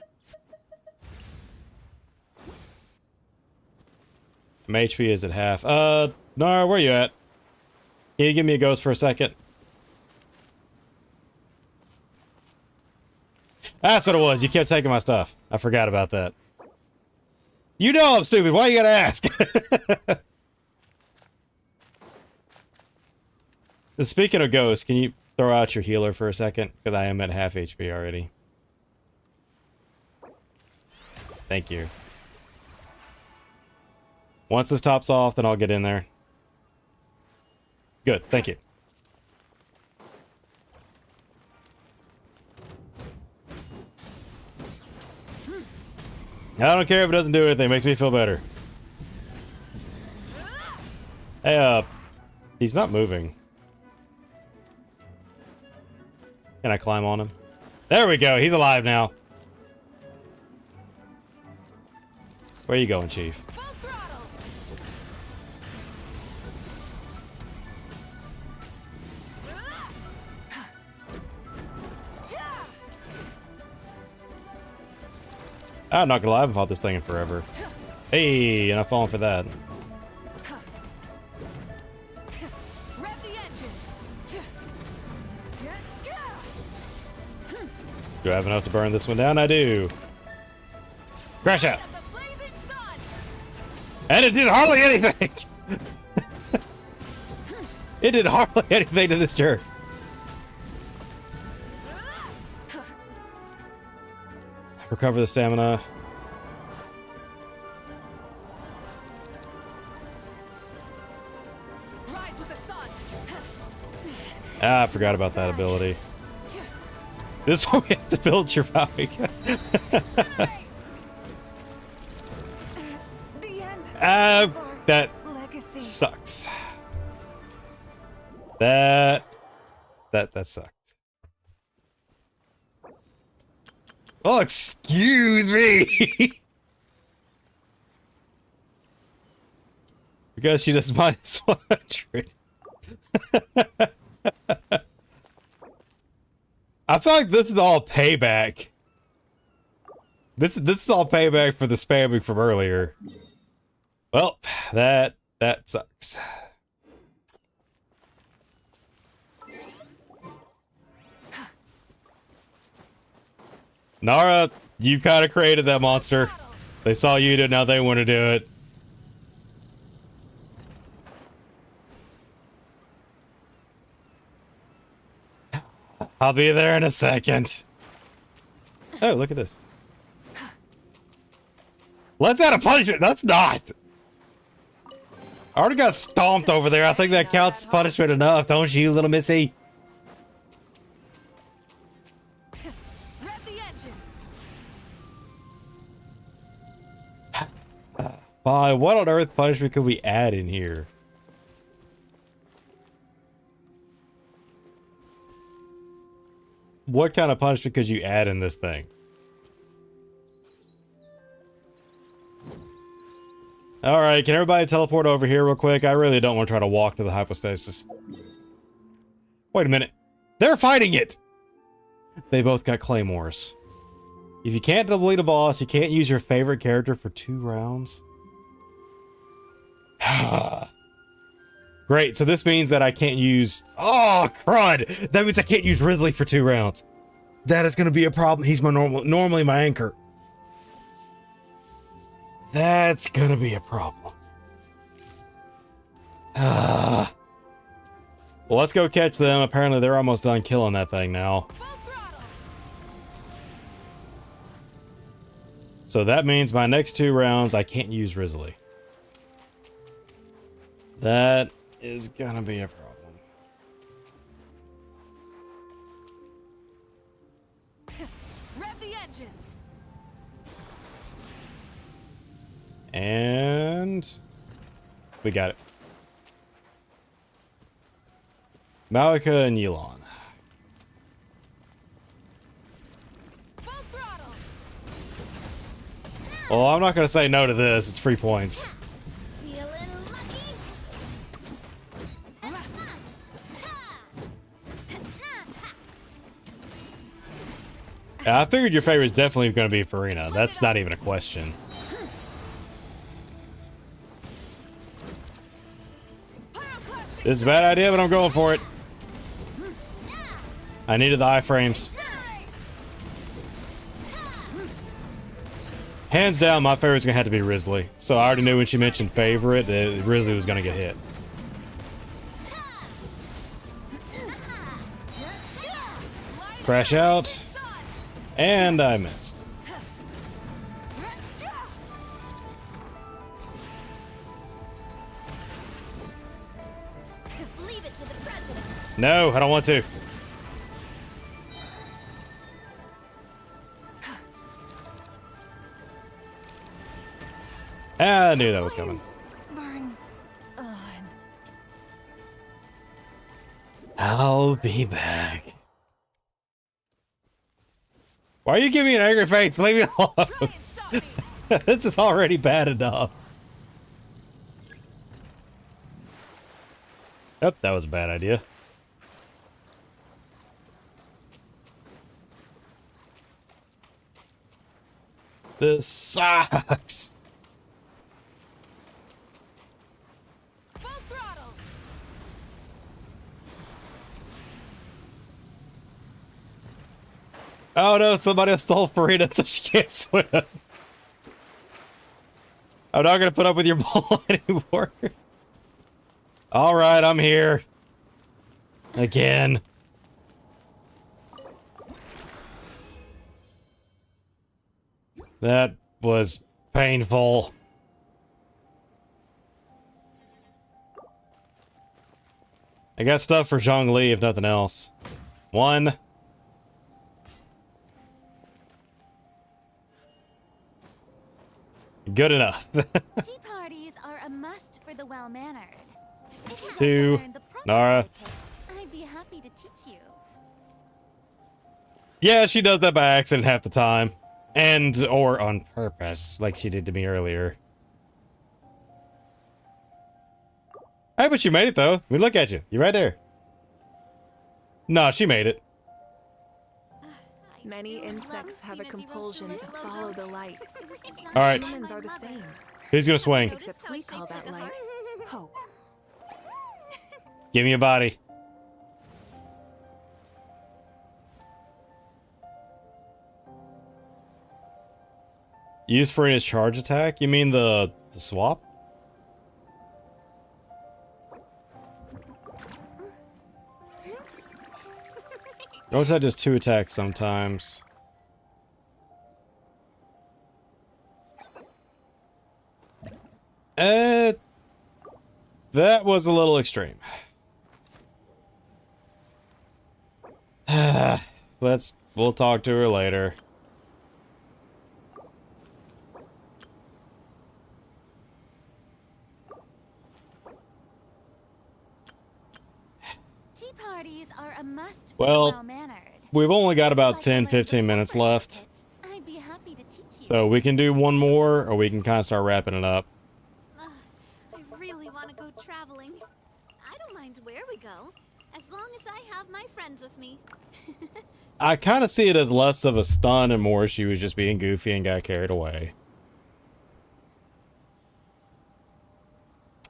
My HP is at half. Nara, where you at? Can you give me a ghost for a second? That's what it was. You kept taking my stuff. I forgot about that. You know I'm stupid. Why you gotta ask? Speaking of ghosts, can you throw out your healer for a second? Because I am at half HP already. Thank you. Once this tops off, then I'll get in there. Good, thank you. I don't care if it doesn't do anything, it makes me feel better. Hey, he's not moving. Can I climb on him? There we go, he's alive now. Where are you going, Chief? Full throttle. I'm not gonna lie, I haven't fought this thing in forever. Hey, and I've fallen for that. Rev the engines. Do I have enough to burn this one down? I do. Crash out! The blazing sun. And it did hardly anything! It did hardly anything to this jerk. Recover the stamina. Rise with the sun. Ah, I forgot about that ability. This is what we have to build Trafalgar. The end. That Legacy. sucks. That sucked. Oh, excuse me. Because she does minus 100. I feel like this is all payback. This is all payback for the spamming from earlier. Well, that sucks. Nara, you kind of created that monster. They saw you do it, now they want to do it. I'll be there in a second. Oh, look at this. Let's add a punishment. That's not. I already got stomped over there. I think that counts as punishment enough, don't you, little missy? Rev the engines. Fine. What on earth punishment could we add in here? What kind of punishment could you add in this thing? Alright, can everybody teleport over here real quick? I really don't want to try to walk to the hypostasis. Wait a minute. They're fighting it! They both got claymores. If you can't delete a boss, you can't use your favorite character for 2 rounds. Great, so this means that I can't use... Oh, crud! That means I can't use Risley for 2 rounds. That is going to be a problem. He's my normally my anchor. That's going to be a problem. Well, let's go catch them. Apparently they're almost done killing that thing now. Full throttle. So that means my next 2 rounds I can't use Risley. That is gonna be a problem. Rev the engines. And we got it. Malika and Yulon. Full throttle. Well, I'm not gonna say no to this. It's free points. Feeling lucky? Yeah, I figured your favorite is definitely gonna be Farina. That's not even a question. This is a bad idea, but I'm going for it. I needed the iframes. Hands down, my favorite's gonna have to be Risley. So I already knew when she mentioned favorite that Risley was gonna get hit. Crash out. And I missed. Leave it to the president. No, I don't want to. I knew that was coming. Burns on. I'll be back. Why are you giving me an angry face? Leave me alone. Try and stop me. This is already bad enough. Yep, that was a bad idea. This sucks. Full throttle. Oh no, somebody else stole Farina so she can't swim. I'm not gonna put up with your bull anymore. Alright, I'm here. Again. That was painful. I got stuff for Zhongli, if nothing else. 1. Good enough. Tea parties are a must for the well-mannered. If you'd like to 2. learn the proper Nara. etiquette, I'd be happy to teach you. Yeah, she does that by accident half the time. And, or on purpose, like she did to me earlier. Hey, but you made it, though. I mean, look at you. You're right there. No, she made it. Many insects have a compulsion to follow the light. All right. Humans are the same, Who's gonna swing? except we call that light hope. Give me a body. Use Farina's charge attack? You mean the swap? Notice that does 2 attacks sometimes. That was a little extreme. We'll talk to her later. Tea parties are a must for Well, the well-mannered. We've only got If about you'd like to 10, learn the 15 minutes proper left. etiquette, I'd be happy to teach you. So we can do one more, or we can kind of start wrapping it up. I really want to go traveling. I don't mind where we go, as long as I have my friends with me. I kind of see it as less of a stun and more she was just being goofy and got carried away.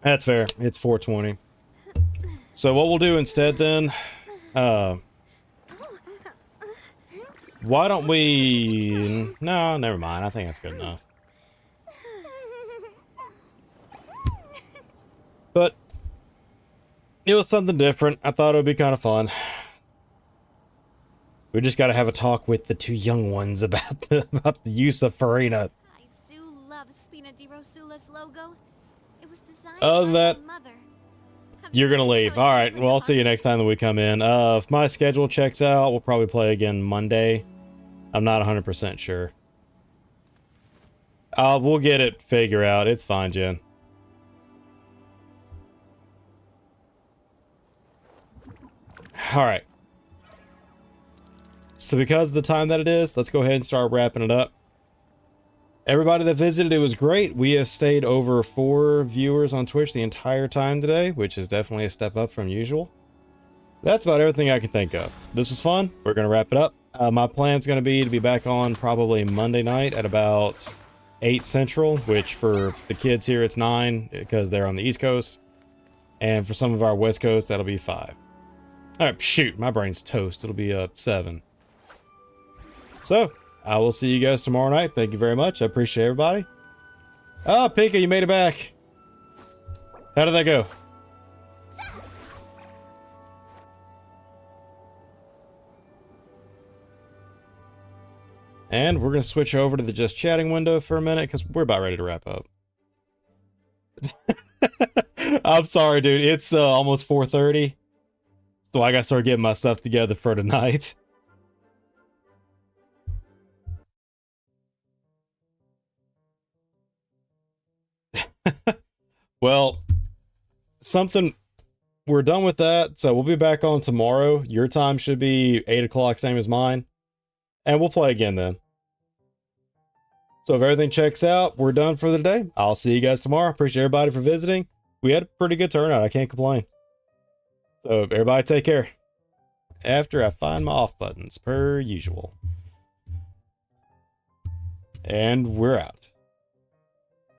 That's fair. It's 4:20. So what we'll do instead then, why don't we... No, never mind. I think that's good enough. It was something different. I thought it would be kind of fun. We just got to have a talk with the two young ones about the use of Farina. I do love Spina di Rosula's logo. It was designed Other by than my that, mother. Have you're you gonna ever leave. so All right. intensely Well, I'll see you upon- next time that we come in. If my schedule checks out, we'll probably play again Monday. I'm not 100% sure. We'll get it figured out. It's fine, Jen. All right. So because of the time that it is, let's go ahead and start wrapping it up. Everybody that visited, it was great. We have stayed over 4 viewers on Twitch the entire time today, which is definitely a step up from usual. That's about everything I can think of. This was fun. We're going to wrap it up. My plan's going to be back on probably Monday night at about 8 Central, which for the kids here, it's 9 because they're on the East Coast. And for some of our West Coast, that'll be 5. All right, shoot, my brain's toast. It'll be 7. So, I will see you guys tomorrow night. Thank you very much. I appreciate everybody. Oh, Pika, you made it back. How did that go? And we're going to switch over to the just chatting window for a minute because we're about ready to wrap up. I'm sorry, dude. It's almost 4:30. So I got to start getting my stuff together for tonight. Well, we're done with that. So we'll be back on tomorrow. Your time should be 8 o'clock, same as mine. And we'll play again then. So if everything checks out, we're done for the day. I'll see you guys tomorrow. Appreciate everybody for visiting. We had a pretty good turnout. I can't complain. So everybody take care. After I find my off buttons, per usual. And we're out.